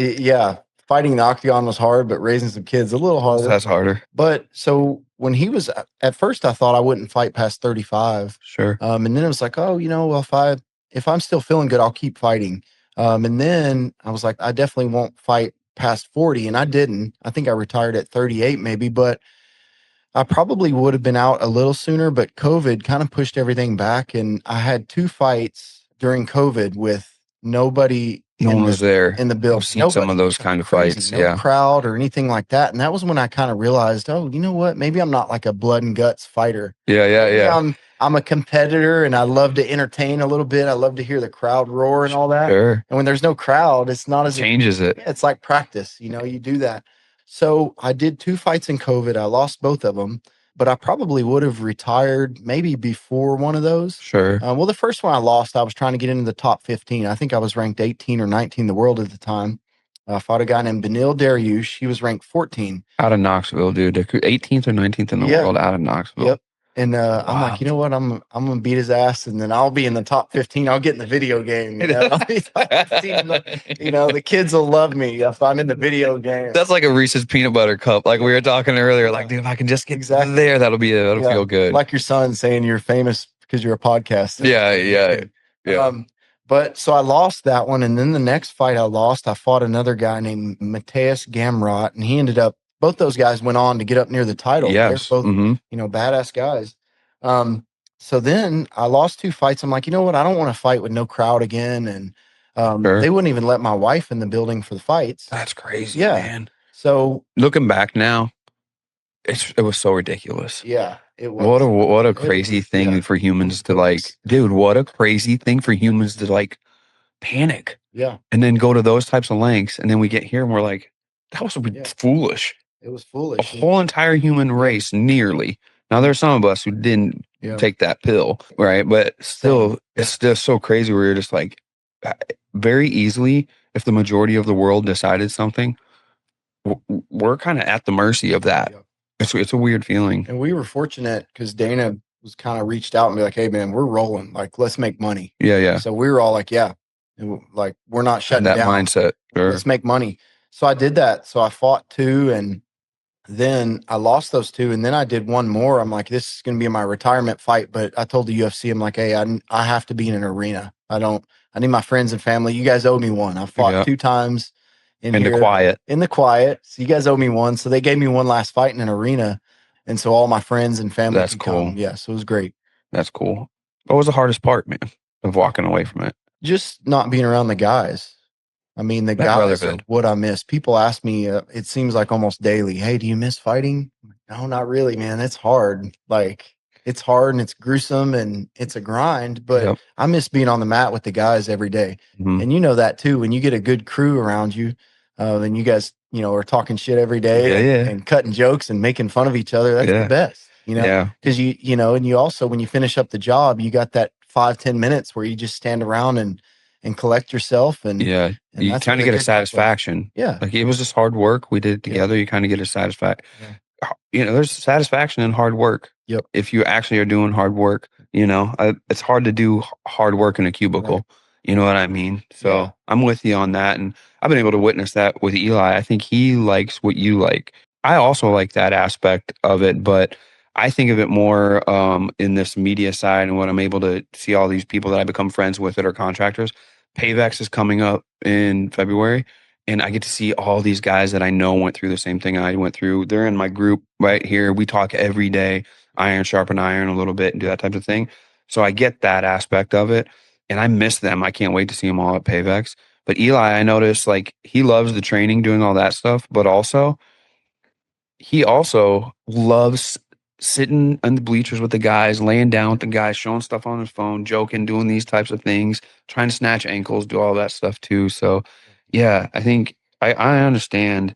fighting the Octogon was hard, but raising some kids a little harder. That's harder. But so when he was at first, I thought I wouldn't fight past 35. Sure. And then it was like, oh, well, if I'm still feeling good, I'll keep fighting. And then I was like, I definitely won't fight past 40. And I didn't. I think I retired at 38 maybe, but I probably would have been out a little sooner, but COVID kind of pushed everything back. And I had 2 fights during COVID with nobody. No one was there in the building. I've seen some of those kind of fights. No crowd or anything like that. And that was when I kind of realized, oh, you know what? Maybe I'm not like a blood and guts fighter. Yeah. I'm a competitor and I love to entertain a little bit. I love to hear the crowd roar and all that. Sure. And when there's no crowd, it's not as changes it. Yeah, it's like practice. You do that. So I did 2 fights in COVID. I lost both of them, but I probably would have retired maybe before one of those. Sure. Well, the first one I lost, I was trying to get into the top 15. I think I was ranked 18 or 19 in the world at the time. I fought a guy named Benil Dariush. He was ranked 14. Out of Knoxville, dude. 18th or 19th in the world out of Knoxville. Yep. And I'm like, you know what? I'm gonna beat his ass, and then I'll be in the top 15. I'll get in the video game. I'll be top 15. The kids will love me if I'm in the video game. That's like a Reese's peanut butter cup, like we were talking earlier. Like, dude, if I can just get there, that'll feel good. Like your son saying you're famous because you're a podcast. Yeah. But so I lost that one, and then the next fight I lost, I fought another guy named Mateus Gamrot, and he ended up. Both those guys went on to get up near the title. Yes. They're both, badass guys. So then I lost 2 fights. I'm like, you know what? I don't want to fight with no crowd again. And they wouldn't even let my wife in the building for the fights. That's crazy, man. So looking back now, it was so ridiculous. Yeah, it was. What a crazy thing for humans to what a crazy thing for humans to panic. Yeah. And then go to those types of lengths. And then we get here and we're like, that was foolish. It was foolish. A whole entire human race, nearly. Now, there's some of us who didn't take that pill, right? But still, it's just so crazy where you're just like, very easily, if the majority of the world decided something, we're kind of at the mercy of that. It's a weird feeling. And we were fortunate because Dana was kind of reached out and be like, hey, man, we're rolling. Like, let's make money. Yeah. So we were all like, like, we're not shutting down. That mindset. Sure. Let's make money. So I did that. So I fought 2 and then I lost those 2. And then I did one more. I'm like, this is going to be my retirement fight. But I told the UFC, I'm like, hey, I have to be in an arena. I need my friends and family. You guys owe me one. I fought 2 times in the quiet. In the quiet. So you guys owe me one. So they gave me one last fight in an arena. And so all my friends and family. That's cool. Come. Yeah. So it was great. That's cool. What was the hardest part, man, of walking away from it? Just not being around the guys. I mean, the guys are what I miss. People ask me, it seems like almost daily, hey, do you miss fighting? No, not really, man. It's hard. Like, it's hard and it's gruesome and it's a grind, but I miss being on the mat with the guys every day. Mm-hmm. And you know that too, when you get a good crew around you, then you guys, are talking shit every day and cutting jokes and making fun of each other. That's the best, because and you also, when you finish up the job, you got that 5-10 minutes where you just stand around and collect yourself. And you kind of get a satisfaction. Yeah. Like, it was just hard work. We did it together. You kind of get a satisfaction. There's satisfaction in hard work. Yep. If you actually are doing hard work, it's hard to do hard work in a cubicle. Right. You know what I mean? So I'm with you on that. And I've been able to witness that with Eli. I think he likes what you like. I also like that aspect of it, but I think of it more in this media side and when I'm able to see all these people that I become friends with that are contractors. Payvex is coming up in February, and I get to see all these guys that I know went through the same thing I went through. They're in my group right here. We talk every day, iron sharpen iron a little bit and do that type of thing. So I get that aspect of it, and I miss them. I can't wait to see them all at Payvex. But Eli, I noticed, like, he loves the training, doing all that stuff, but he also loves sitting in the bleachers with the guys, laying down with the guys, showing stuff on his phone, joking, doing these types of things, trying to snatch ankles, do all that stuff too. So yeah, I think I understand.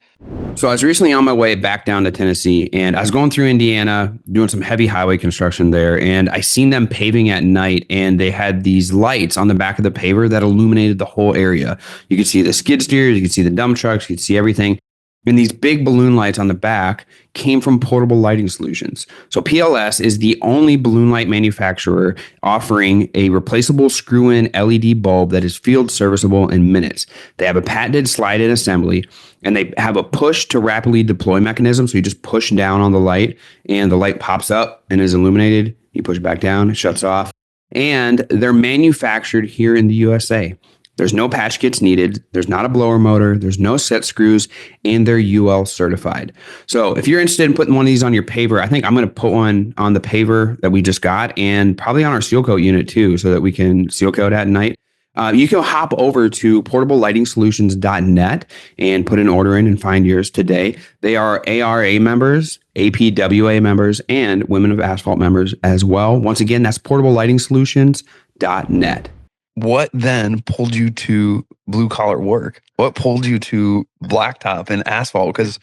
So I was recently on my way back down to Tennessee, and I was going through Indiana, doing some heavy highway construction there, and I seen them paving at night, and they had these lights on the back of the paver that illuminated the whole area. You could see the skid steers, you could see the dump trucks, you could see everything. And these big balloon lights on the back came from Portable Lighting Solutions. So PLS is the only balloon light manufacturer offering a replaceable screw-in LED bulb that is field serviceable in minutes. They have a patented slide-in assembly, and they have a push to rapidly deploy mechanism. So you just push down on the light and the light pops up and is illuminated. You push back down, it shuts off. And they're manufactured here in the USA. There's no patch kits needed. There's not a blower motor. There's no set screws, and they're UL certified. So if you're interested in putting one of these on your paver, I think I'm going to put one on the paver that we just got, and probably on our seal coat unit too, so that we can seal coat at night. You can hop over to portablelightingsolutions.net and put an order in and find yours today. They are ARA members, APWA members, and Women of Asphalt members as well. Once again, that's portablelightingsolutions.net. What then pulled you to blue collar work? What pulled you to blacktop and asphalt? Because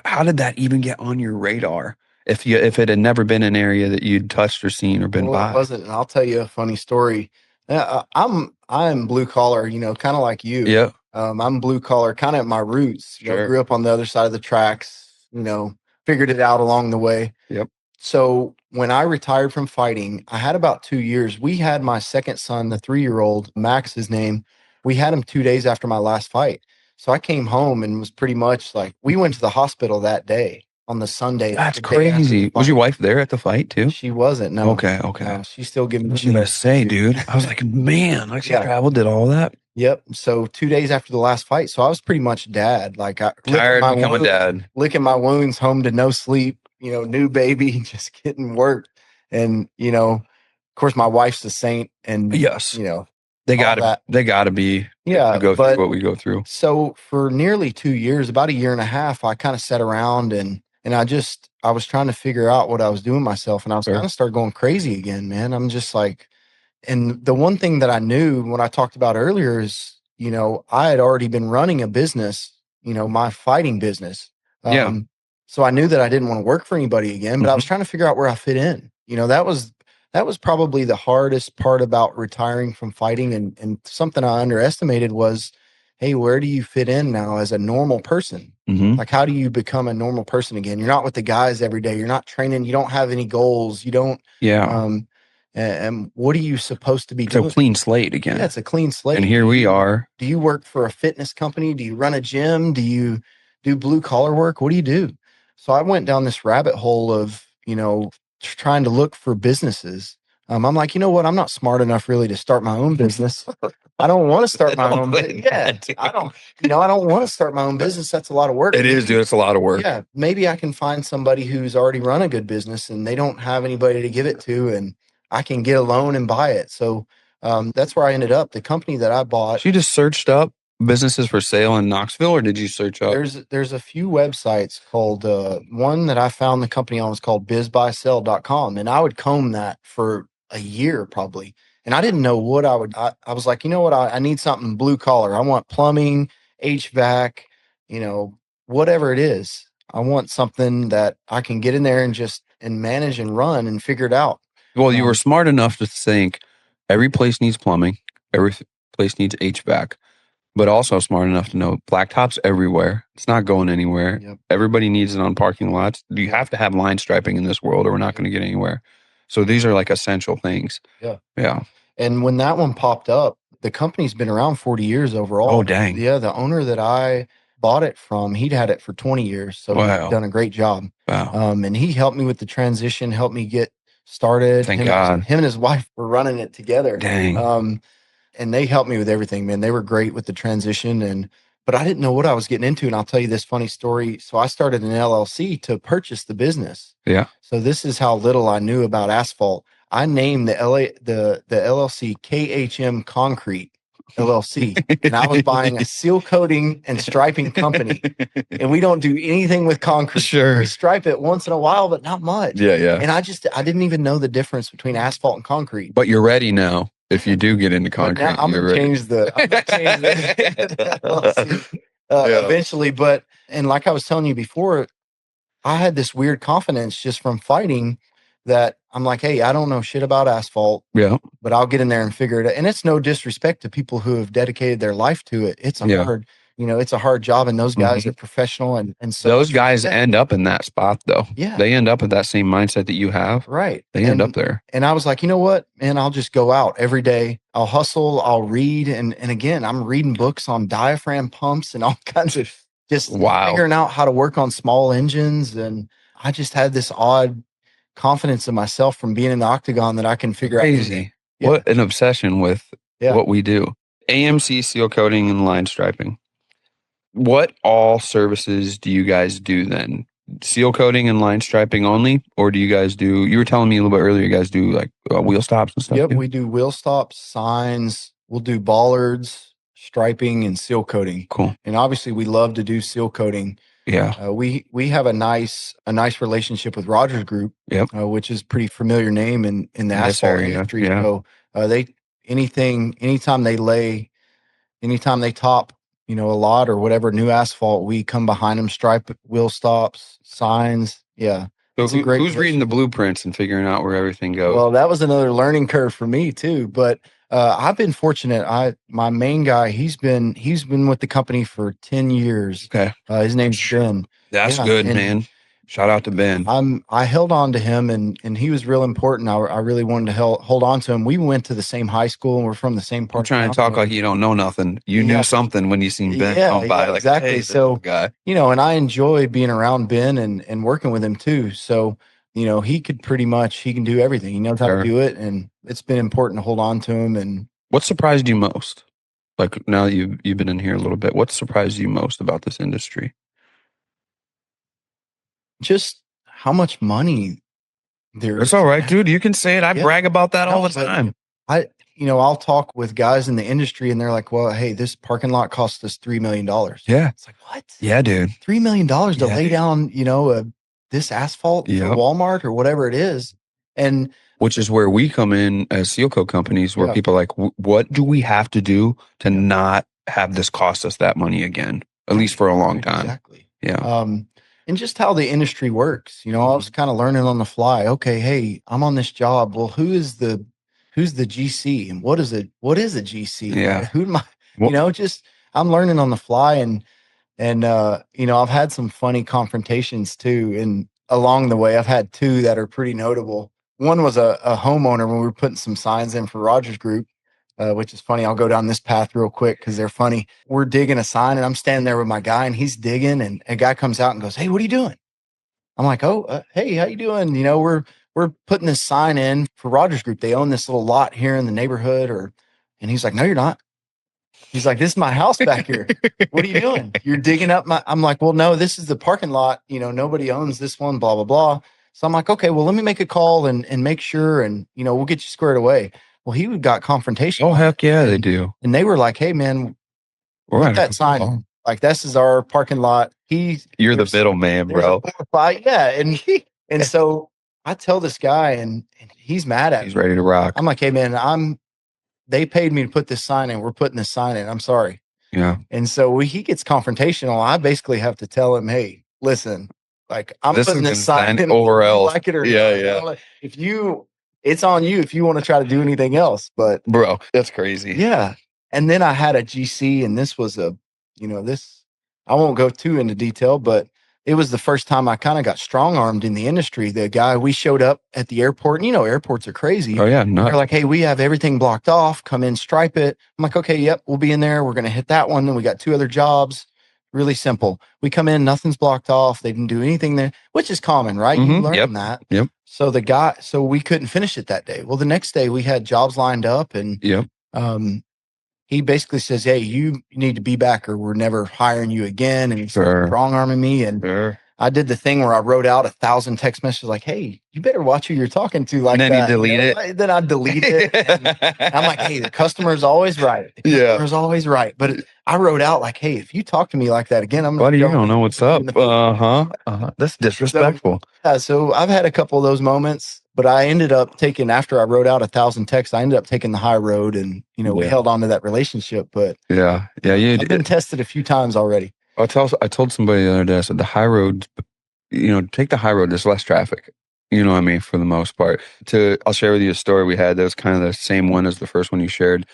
how did that even get on your radar? If it had never been an area that you'd touched or seen or been by? It wasn't. And I'll tell you a funny story. I'm blue collar, kind of like you. Yeah. I'm blue collar, kind of at my roots. Sure. Grew up on the other side of the tracks. Figured it out along the way. Yep. So when I retired from fighting, I had about 2 years. We had my second son, the 3-year-old, Max, his name. We had him 2 days after my last fight. So I came home and was pretty much like, we went to the hospital that day on the Sunday. That's crazy. Was your wife there at the fight too? She wasn't. No. Okay. No, she's still giving me. I was gonna say, dude. I was like, man, she traveled, did all that. Yep. So 2 days after the last fight, so I was pretty much dad. Like Tired of becoming dad, licking my wounds, home to no sleep. New baby, just getting worked, and of course, my wife's a saint, and yes, they gotta be to go through what we go through. So for nearly 2 years, about a year and a half, I kind of sat around and I was trying to figure out what I was doing myself, and I was kind of started going crazy again, man. I'm just like, and the one thing that I knew when I talked about earlier is, I had already been running a business, my fighting business. So I knew that I didn't want to work for anybody again, but I was trying to figure out where I fit in. That was probably the hardest part about retiring from fighting, and something I underestimated was, hey, where do you fit in now as a normal person? Like, how do you become a normal person again? You're not with the guys every day. You're not training. You don't have any goals. You don't. And what are you supposed to be doing? It's a clean slate again. Yeah, it's a clean slate. And here we are. Do you work for a fitness company? Do you run a gym? Do you do blue collar work? What do you do? So I went down this rabbit hole of, trying to look for businesses. I'm like, you know what? I'm not smart enough really to start my own business. I don't want to start my own business. Yeah, I don't want to start my own business. That's a lot of work. It is, dude. It's a lot of work. Yeah. Maybe I can find somebody who's already run a good business and they don't have anybody to give it to, and I can get a loan and buy it. So that's where I ended up. The company that I bought. You just searched up businesses for sale in Knoxville, or did you search up? There's a few websites called, one that I found the company on was called bizbuysell.com. And I would comb that for a year probably. And I didn't know what I was like, you know what? I need something blue collar. I want plumbing, HVAC, whatever it is. I want something that I can get in there and manage and run and figure it out. Well, you were smart enough to think every place needs plumbing, every place needs HVAC. But also smart enough to know blacktop's everywhere. It's not going anywhere. Yep. Everybody needs it on parking lots. You have to have line striping in this world or we're not going to get anywhere. So these are like essential things. Yeah. Yeah. And when that one popped up, the company's been around 40 years overall. Oh, dang. Yeah. The owner that I bought it from, he'd had it for 20 years. So he's done a great job. Wow. And he helped me with the transition, helped me get started. Thank God. Him and his wife were running it together. Dang. And they helped me with everything, man. They were great with the transition, but I didn't know what I was getting into. And I'll tell you this funny story. So I started an LLC to purchase the business. Yeah. So this is how little I knew about asphalt. I named the LLC KHM Concrete LLC, and I was buying a seal coating and striping company. And we don't do anything with concrete. Sure. We stripe it once in a while, but not much. Yeah. And I didn't even know the difference between asphalt and concrete. But you're ready now. If you do get into concrete, I'm gonna change the eventually. But like I was telling you before, I had this weird confidence just from fighting that I'm like, hey, I don't know shit about asphalt. Yeah. But I'll get in there and figure it out. And it's no disrespect to people who have dedicated their life to it. It's hard. it's a hard job, and those guys are professional. And so Those guys end up in that spot though. Yeah. They end up at that same mindset that you have. Right. They end up there. And I was like, you know what, man, I'll just go out every day. I'll hustle, I'll read. And again, I'm reading books on diaphragm pumps and all kinds of just figuring out how to work on small engines. And I just had this odd confidence in myself from being in the Octogon that I can figure out. Crazy. Yeah. What an obsession with what we do. AMC, seal coating, and line striping. What all services do you guys do then? Seal coating and line striping only? Or do you guys do, you were telling me a little bit earlier, you guys do like wheel stops and stuff? Yep, we do wheel stops, signs, we'll do bollards, striping, and seal coating. Cool. And obviously we love to do seal coating. Yeah. We have a nice relationship with Rogers Group, which is a pretty familiar name in the asphalt industry. Yeah. So anytime they top, a lot or whatever new asphalt, we come behind them, stripe wheel stops, signs. Yeah. So who's reading the blueprints and figuring out where everything goes? Well, that was another learning curve for me too. But I've been fortunate. My main guy, he's been with the company for 10 years. Okay. His name's Ben. That's good, man. Shout out to Ben. I held on to him, and he was real important. I really wanted to hold on to him. We went to the same high school, and we're from the same part. I'm trying to talk like you don't know nothing. You knew something when you seen Ben come by. Like, exactly. Hey, so, guy. And I enjoy being around Ben and working with him too. So, he can do everything. He knows how to do it, and it's been important to hold on to him. And what surprised you most? Like, now you've been in here a little bit. What surprised you most about this industry? Just how much money there is. It's all right, dude. You can say it. I brag about that all the time. I'll talk with guys in the industry, and they're like, well, hey, this parking lot cost us $3 million. Yeah. It's like, what? Yeah, dude. $3 million to lay down, this asphalt for Walmart or whatever it is. And which is where we come in as seal coat companies, where people are like, what do we have to do to not have this cost us that money again, at least for a long time? Exactly. Yeah. And just how the industry works, I was kind of learning on the fly. Okay, hey, I'm on this job. Well, who's the GC, and what is a GC? Yeah. Who am I? I'm learning on the fly, and I've had some funny confrontations too. And along the way, I've had two that are pretty notable. One was a homeowner when we were putting some signs in for Rogers Group, which is funny. I'll go down this path real quick because they're funny. We're digging a sign, and I'm standing there with my guy, and he's digging, and a guy comes out and goes, "Hey, what are you doing?" I'm like, "Oh, hey, how you doing? We're putting this sign in for Rogers Group. They own this little lot here in the neighborhood." And he's like, "No, you're not." He's like, "This is my house back here. What are you doing? You're digging up my." I'm like, "Well, no, this is the parking lot. Nobody owns this one. Blah blah blah." So I'm like, "Okay, well, let me make a call and make sure, and we'll get you squared away." Well, he got confrontation. Oh, heck yeah, they do. And they were like, "Hey, man, put that sign in. Like, this is our parking lot." You're the middleman, bro. Yeah, and so I tell this guy, and he's mad at me. He's ready to rock. I'm like, "Hey, man, they paid me to put this sign in. We're putting this sign in. I'm sorry." Yeah. And so he gets confrontational. I basically have to tell him, "Hey, listen, like, I'm putting this sign in over else. Like it or yeah. Not. It's on you if you want to try to do anything else." But bro, that's crazy. Yeah. And then I had a GC, and this was I won't go too into detail, but it was the first time I kind of got strong-armed in the industry. The guy, we showed up at the airport, and airports are crazy. Oh yeah. No. They're like, "Hey, we have everything blocked off. Come in, stripe it." I'm like, "Okay, yep, we'll be in there. We're going to hit that one. Then we got 2 other jobs. Really simple. We come in, nothing's blocked off. They didn't do anything there," which is common, right? You learn that. Yep. So we couldn't finish it that day. Well, the next day we had jobs lined up, and he basically says, "Hey, you need to be back, or we're never hiring you again." And he's strong arming me. And I did the thing where I wrote out 1,000 text messages like, "Hey, you better watch who you're talking to." Like, and then you delete it. Then I delete it. And I'm like, "Hey, the customer's always right. The customer's always right." But I wrote out like, "Hey, if you talk to me like that again, I'm going to." Buddy, you don't know what's up. That's disrespectful. So I've had a couple of those moments, but I ended up taking, after I wrote out 1,000 texts, I ended up taking the high road, and we held on to that relationship. But I've been tested a few times already. I told somebody the other day, I said, the high road, take the high road. There's less traffic. You know what I mean? For the most part. I'll share with you a story we had that was kind of the same one as the first one you shared.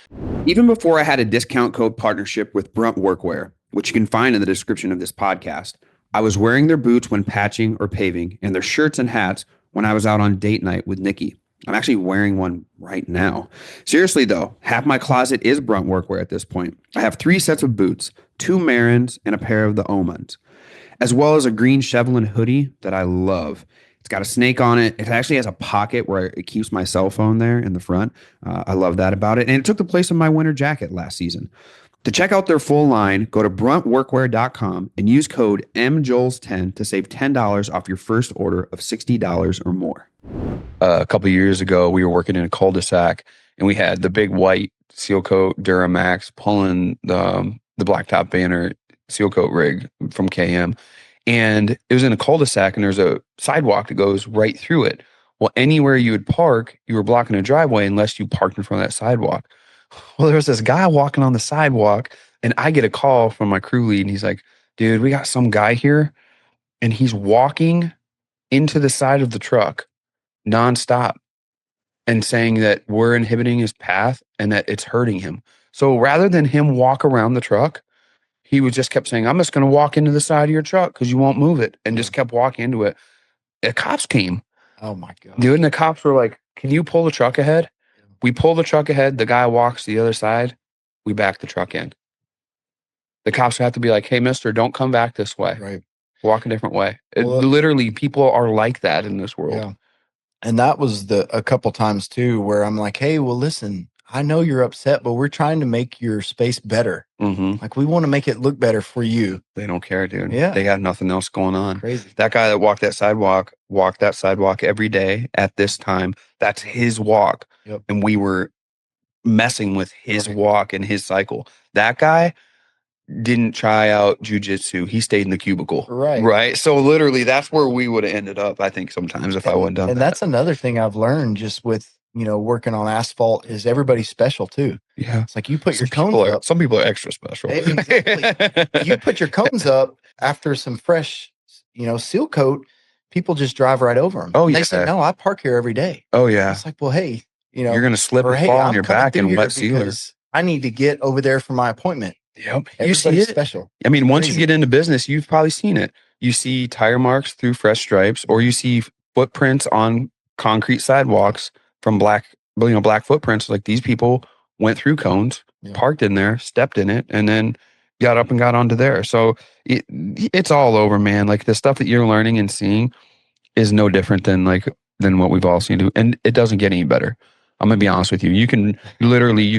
Even before I had a discount code partnership with Brunt Workwear, which you can find in the description of this podcast. I was wearing their boots when patching or paving and their shirts and hats when I was out on date night with Nikki. I'm actually wearing one right now. Seriously though, half my closet is Brunt workwear at this point. I have 3 sets of boots, 2 Marins, and a pair of the Omans, as well as a green Chevlin hoodie that I love. It's got a snake on it. It actually has a pocket where it keeps my cell phone there in the front. I love that about it. And it took the place of my winter jacket last season. To check out their full line, go to bruntworkwear.com and use code MJOLS10 to save $10 off your first order of $60 or more. A couple of years ago, we were working in a cul-de-sac, and we had the big white Sealcoat Duramax pulling the blacktop banner Sealcoat rig from KM. And it was in a cul-de-sac, and there's a sidewalk that goes right through it. Well, anywhere you would park, you were blocking a driveway unless you parked in front of that sidewalk. Well, there was this guy walking on the sidewalk, and I get a call from my crew lead, and he's like, dude, we got some guy here, and he's walking into the side of the truck nonstop and saying that we're inhibiting his path and that it's hurting him. So rather than him walk around the truck, he was just kept saying, I'm just going to walk into the side of your truck because you won't move it, and just kept walking into it. The cops came. Oh my God. Dude, and the cops were like, can you pull the truck ahead? We pull the truck ahead. The guy walks the other side. We back the truck in. The cops have to be like, hey, mister, don't come back this way. Right. Walk a different way. Well, Literally, people are like that in this world. Yeah. And that was a couple times too, where I'm like, hey, well, listen, I know you're upset, but we're trying to make your space better. Mm-hmm. Like, we want to make it look better for you. They don't care, dude. Yeah. They got nothing else going on. Crazy. That guy that walked that sidewalk every day at this time. That's his walk. Yep. And we were messing with his walk and his cycle. That guy didn't try out jujitsu. He stayed in the cubicle. Right. Right. So literally that's where we would have ended up, I think, sometimes if I wouldn't done and that. that's another thing I've learned just with, working on asphalt is everybody's special too. Yeah. It's like you put your cones up. Some people are extra special. Exactly. You put your cones up after some fresh, seal coat, people just drive right over them. Oh, They yeah. say, no, I park here every day. Oh, yeah. It's like, well, hey, You're going to slip or, and hey, fall I'm on your coming back through in here wet sealer. because I need to get over there for my appointment. Yep. You Everybody's see it. special. I mean, once Crazy. you get into business, you've probably seen it. You see tire marks through fresh stripes, or you see footprints on concrete sidewalks from black footprints. Like, these people went through cones, parked in there, stepped in it, and then got up and got onto there. So it's all over, man. Like, the stuff that you're learning and seeing is no different than what we've all seen do. And it doesn't get any better. I'm going to be honest with you. You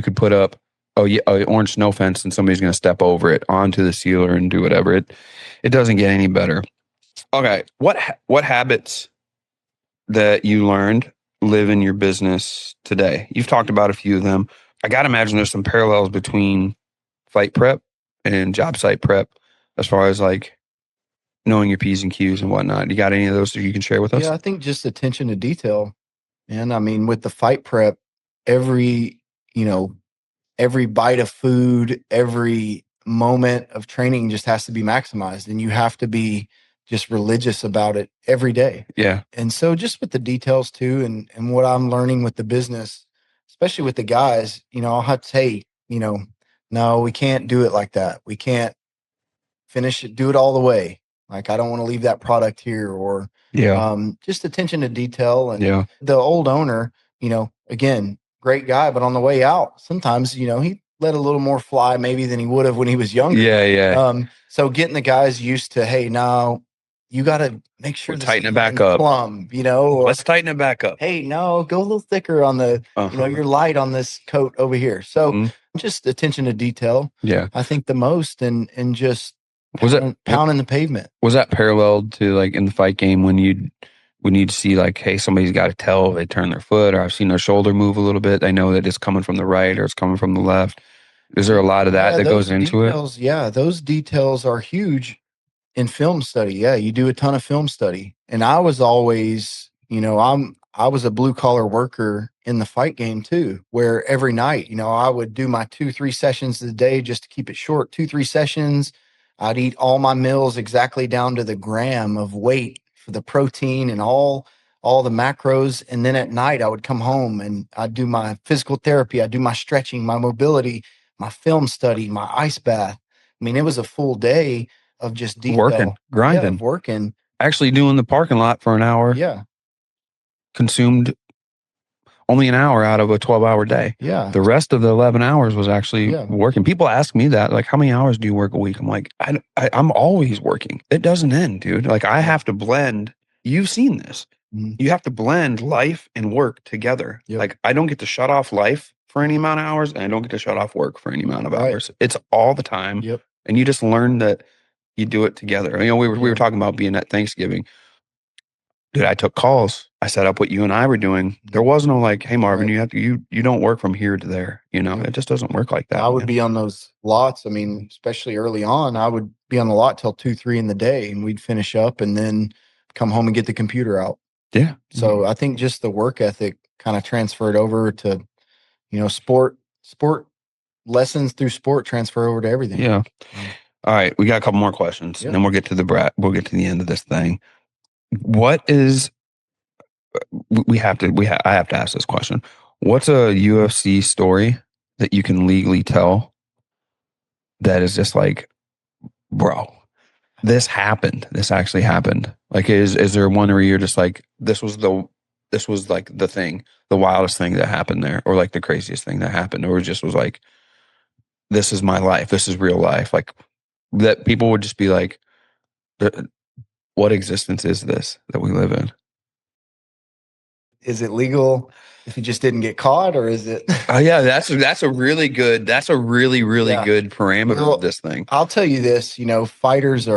could put up an orange snow fence and somebody's going to step over it onto the sealer and do whatever. It doesn't get any better. Okay. What habits that you learned live in your business today? You've talked about a few of them. I got to imagine there's some parallels between fight prep and job site prep as far as like knowing your P's and Q's and whatnot. You got any of those that you can share with us? Yeah, I think just attention to detail. And I mean, with the fight prep, every bite of food, every moment of training just has to be maximized, and you have to be just religious about it every day. Yeah. And so just with the details too, and what I'm learning with the business, especially with the guys, I'll have to say, no, we can't do it like that. We can't finish it, do it all the way. Like, I don't want to leave that product here, or just attention to detail. And the old owner, again, great guy, but on the way out, sometimes, he let a little more fly maybe than he would have when he was younger. Yeah. So getting the guys used to, hey, now you got to make sure tighten it back up. Plumb, or, let's tighten it back up. Hey, no, go a little thicker on the, your light on this coat over here. So just attention to detail. Yeah. I think the most, and just pounding the pavement. Was that paralleled to like in the fight game when you'd see like, hey, somebody's got to tell they turn their foot, or I've seen their shoulder move a little bit. I know that it's coming from the right or it's coming from the left. Is there a lot of that goes into it? Yeah, those details are huge in film study. Yeah, you do a ton of film study. And I was always, I was a blue collar worker in the fight game too, where every night, I would do my 2-3 sessions a day just to keep it short, 2-3 sessions. I'd eat all my meals exactly down to the gram of weight for the protein and all the macros. And then at night I would come home and I'd do my physical therapy. I'd do my stretching, my mobility, my film study, my ice bath. I mean, it was a full day of just detail. Working, grinding, of working. Actually doing the parking lot for an hour. Yeah. Consumed only an hour out of a 12-hour day. Yeah. The rest of the 11 hours was actually working. People ask me that, like, how many hours do you work a week? I'm like, I'm always working. It doesn't end, dude. Like, I have to blend. You've seen this. You have to blend life and work together. Like, I don't get to shut off life for any amount of hours, and I don't get to shut off work for any amount of hours. It's all the time. And you just learn that you do it together. You know, we were talking about being at Thanksgiving. Dude, I took calls. I set up what you and I were doing. There was no like, hey Marvin, you have to you don't work from here to there. You know, it just doesn't work like that. I would be on those lots. I mean, especially early on, I would be on the lot till 2, 3 in the day, and we'd finish up and then come home and get the computer out. Yeah. So I think just the work ethic kind of transferred over to, you know, sport lessons through sport transfer over to everything. Yeah. All right, we got a couple more questions, and then we'll get to the end of this thing. What is I have to ask this question. What's a UFC story that you can legally tell that is just like, bro, this happened. This actually happened. Like, is there one where you're just like, this was like the thing, the wildest thing that happened there, or like the craziest thing that happened, or it just was like, this is my life. This is real life. Like, that people would just be like, what existence is this that we live in? Is it legal if you just didn't get caught, or is it? Oh yeah, that's a really good good parameter of this thing. I'll tell you this, you know, fighters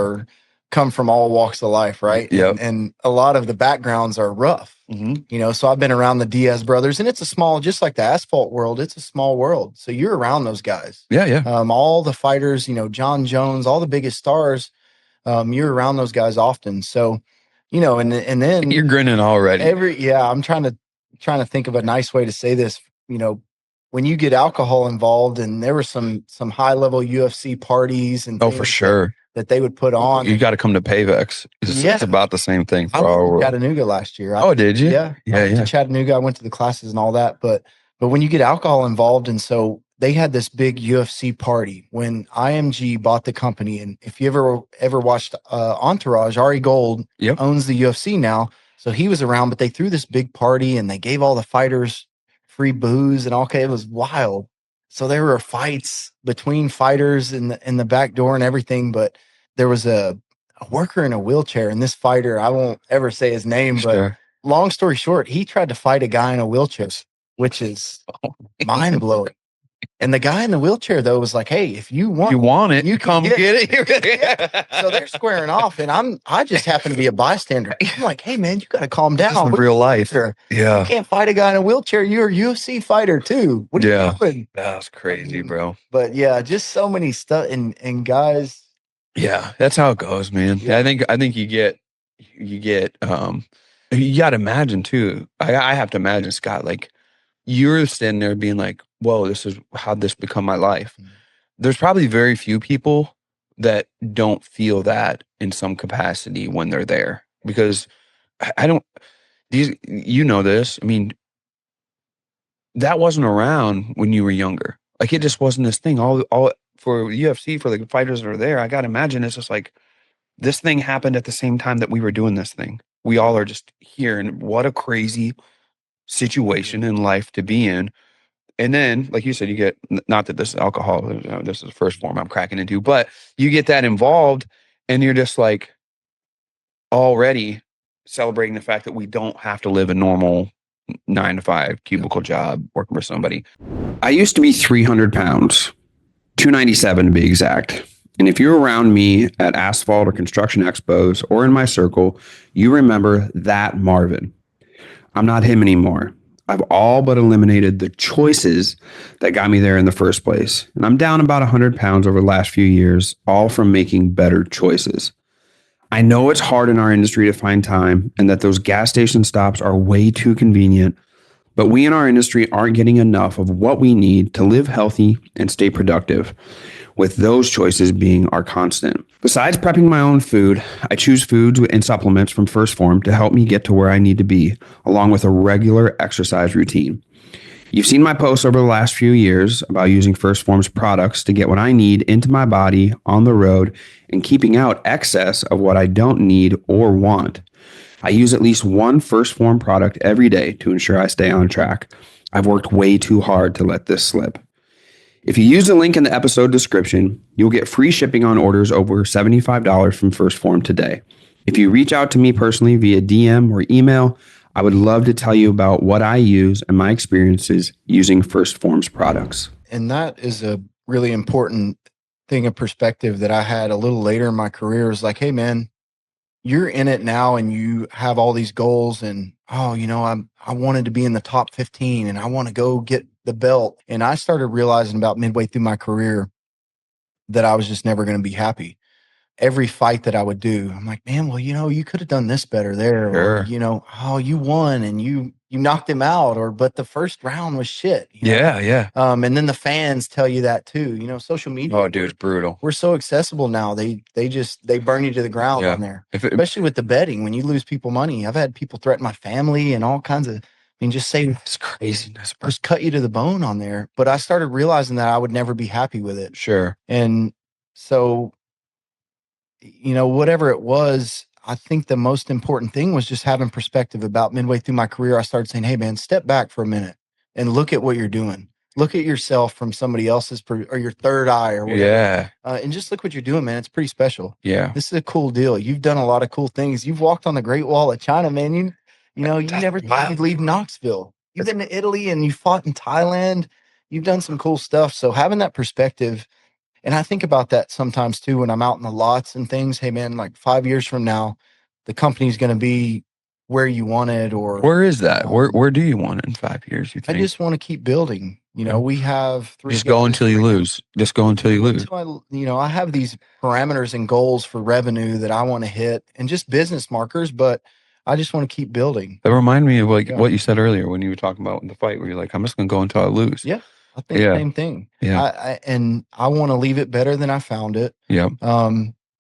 come from all walks of life, right? Yeah. And a lot of the backgrounds are rough. You know, so I've been around the Diaz brothers, and it's a small, just like the Asphalt world, it's a small world. So you're around those guys. Yeah. All the fighters, you know, John Jones, all the biggest stars, you're around those guys often. So, you know, and then you're grinning already. I'm trying to think of a nice way to say this. You know, when you get alcohol involved, and there were some high level UFC parties and for sure that they would put on. You got to come to Pavex. It's about the same thing. I went to Chattanooga last year. Did you? Yeah. I went to Chattanooga. I went to the classes and all that, but when you get alcohol involved, and so they had this big UFC party when IMG bought the company. And if you ever watched Entourage, Ari Gold owns the UFC now. So he was around, but they threw this big party and they gave all the fighters free booze and okay, it was wild. So there were fights between fighters in the back door and everything, but there was a worker in a wheelchair, and this fighter, I won't ever say his name, but long story short, he tried to fight a guy in a wheelchair, which is mind blowing. And the guy in the wheelchair, though, was like, hey, if you want it, you come get it. So they're squaring off, and I just happen to be a bystander. I'm like, hey, man, you got to calm down. This is real life. Yeah. You can't fight a guy in a wheelchair. You're a UFC fighter, too. What are you doing? That's crazy, bro. But, yeah, just so many stuff. And guys. Yeah, that's how it goes, man. Yeah. I think you get you got to imagine, too. I have to imagine, Scott, like, you're standing there being like, whoa, this is how this become my life. There's probably very few people that don't feel that in some capacity when they're there, because you know this. I mean, that wasn't around when you were younger. Like, it just wasn't this thing. All for UFC, for the fighters that are there, I got to imagine it's just like, this thing happened at the same time that we were doing this thing. We all are just here, and what a crazy situation in life to be in. And then, like you said, you get, not that this is alcohol, this is the first form I'm cracking into, but you get that involved, and you're just like already celebrating the fact that we don't have to live a normal 9-to-5 cubicle job working for somebody. I used to be 300 pounds, 297 to be exact. And if you're around me at Asphalt or construction expos or in my circle, you remember that Marvin. I'm not him anymore. I've all but eliminated the choices that got me there in the first place. And I'm down about 100 pounds over the last few years, all from making better choices. I know it's hard in our industry to find time, and that those gas station stops are way too convenient, but we in our industry aren't getting enough of what we need to live healthy and stay productive, with those choices being our constant. Besides prepping my own food, I choose foods and supplements from First Form to help me get to where I need to be, along with a regular exercise routine. You've seen my posts over the last few years about using First Form's products to get what I need into my body on the road and keeping out excess of what I don't need or want. I use at least one First Form product every day to ensure I stay on track. I've worked way too hard to let this slip. If you use the link in the episode description, you'll get free shipping on orders over $75 from First Form today. If you reach out to me personally via DM or email, I would love to tell you about what I use and my experiences using First Form's products. And that is a really important thing of perspective that I had a little later in my career. Is like, hey man, you're in it now and you have all these goals and, oh, I wanted to be in the top 15 and I want to go get the belt. And I started realizing about midway through my career that I was just never going to be happy. Every fight that I would do, I'm like, man, well, you could have done this better there. Sure. Or, oh, you won and you knocked him out, but the first round was shit. Yeah. And then the fans tell you that too. Social media. Oh, dude, it's brutal. We're so accessible now. They burn you to the ground on there. Especially with the betting, when you lose people money. I've had people threaten my family and all kinds of, just say it's craziness, bro. Just cut you to the bone on there. But I started realizing that I would never be happy with it. Sure. And so, whatever it was, I think the most important thing was just having perspective. About midway through my career, I started saying, hey man, step back for a minute and look at what you're doing. Look at yourself from somebody else's or your third eye or whatever. Yeah. And just look what you're doing, man. It's pretty special. Yeah. This is a cool deal. You've done a lot of cool things. You've walked on the Great Wall of China, man. You never thought you'd leave Knoxville. You've been to Italy and you fought in Thailand. You've done some cool stuff. So having that perspective, and I think about that sometimes too, when I'm out in the lots and things. Hey man, like 5 years from now, the company's going to be where you want it. Or where is that? Where do you want it in 5 years? You think? I just want to keep building. We have 3. Just go until you lose. Just go until you lose. I have these parameters and goals for revenue that I want to hit, and just business markers. But I just want to keep building. That remind me of what you said earlier when you were talking about the fight, where you're like, I'm just going to go until I lose. Yeah. I think the same thing. Yeah. I want to leave it better than I found it. Yeah.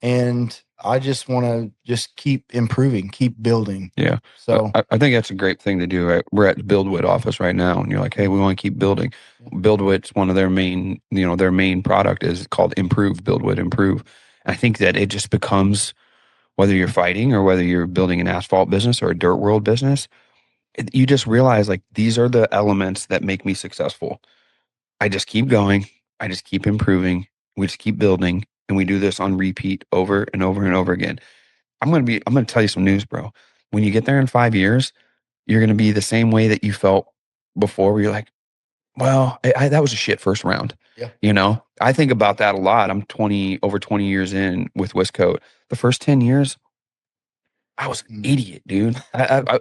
And I just want to just keep improving, keep building. Yeah. So I think that's a great thing to do. Right? We're at the BuildWit office right now, and you're like, hey, we want to keep building. BuildWit's one of their main, their main product is called Improve, BuildWit Improve. And I think that it just becomes, whether you're fighting or whether you're building an asphalt business or a dirt world business, you just realize like these are the elements that make me successful. I just keep going. I just keep improving. We just keep building. And we do this on repeat over and over and over again. I'm going to tell you some news, bro. When you get there in 5 years, you're going to be the same way that you felt before, where you're like, well, that was a shit first round. Yeah. I think about that a lot. I'm over 20 years in with Westcoat. The first 10 years, I was an idiot, dude.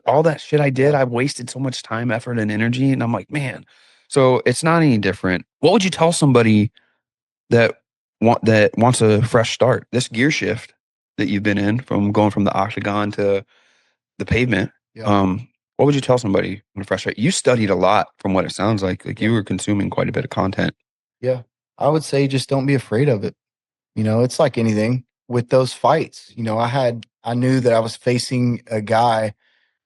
All that shit I did, I wasted so much time, effort, and energy. And I'm like, man, so it's not any different. What would you tell somebody that wants a fresh start? This gear shift that you've been in, from going from the Octogon to the pavement. Yeah. What would you tell somebody on a fresh start? You studied a lot from what it sounds like. Like you were consuming quite a bit of content. Yeah. I would say just don't be afraid of it. It's like anything with those fights. I knew that I was facing a guy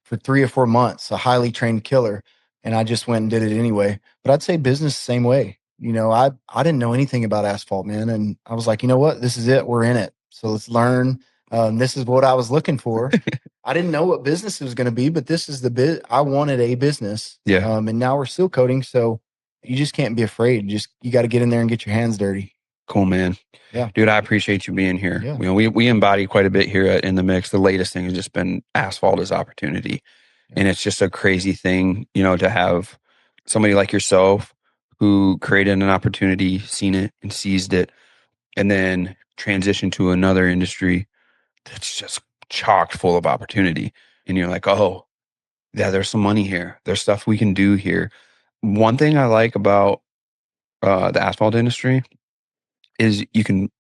for 3 or 4 months, a highly trained killer, and I just went and did it anyway. But I'd say business the same way. I didn't know anything about asphalt, man. And I was like, you know what? This is it. We're in it. So let's learn. This is what I was looking for. I didn't know what business it was going to be, but this is the bit I wanted, a business. Yeah. And now we're seal coating. So you just can't be afraid. You got to get in there and get your hands dirty. Cool, man. Yeah. Dude, I appreciate you being here. Yeah. We embody quite a bit here In the Mix. The latest thing has just been asphalt as opportunity. Yeah. And it's just a crazy thing, to have somebody like yourself who created an opportunity, seen it and seized it, and then transitioned to another industry that's just chocked full of opportunity. And you're like, oh, yeah, there's some money here. There's stuff we can do here. One thing I like about the asphalt industry is you can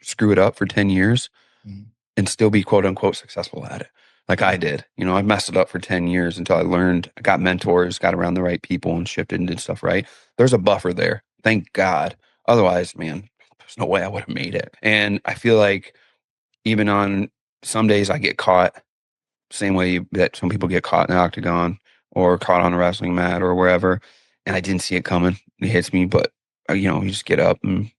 screw it up for 10 years and still be quote unquote successful at it. Like I did. I messed it up for 10 years until I learned, I got mentors, got around the right people and shifted and did stuff right. There's a buffer there. Thank God. Otherwise, man, there's no way I would have made it. And I feel like even on some days I get caught, same way that some people get caught in the Octagon or caught on a wrestling mat or wherever. and I didn't see it coming. It hits me, but you just get up and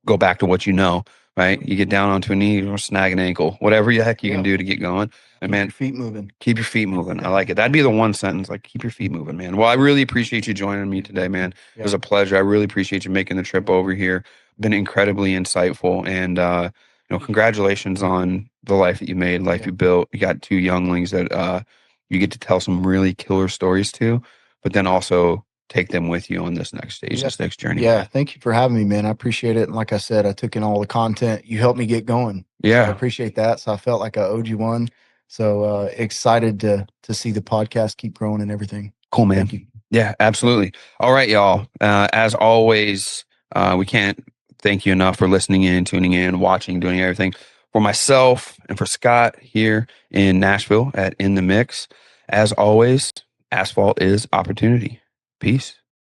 go back to what you know, right? You get down onto a knee or snag an ankle, whatever the heck you can do to get going. And man, Keep your feet moving. keep your feet moving. I like it. That'd be the one sentence, like keep your feet moving, man. Well, I really appreciate you joining me today, man. It was a pleasure. I really appreciate you making the trip over here. Been incredibly insightful, and congratulations on the life that you made, life you built. You got 2 younglings that you get to tell some really killer stories to, but then also take them with you on this next stage, this next journey. Yeah, thank you for having me, man. I appreciate it. And like I said, I took in all the content. You helped me get going. Yeah. So I appreciate that. So I felt like I owed you one. So excited to see the podcast keep growing and everything. Cool, man. Thank you. Yeah, absolutely. All right, y'all. As always, we can't thank you enough for listening in, tuning in, watching, doing everything. For myself and for Scott here in Nashville at In the Mix, as always, asphalt is opportunity. Peace.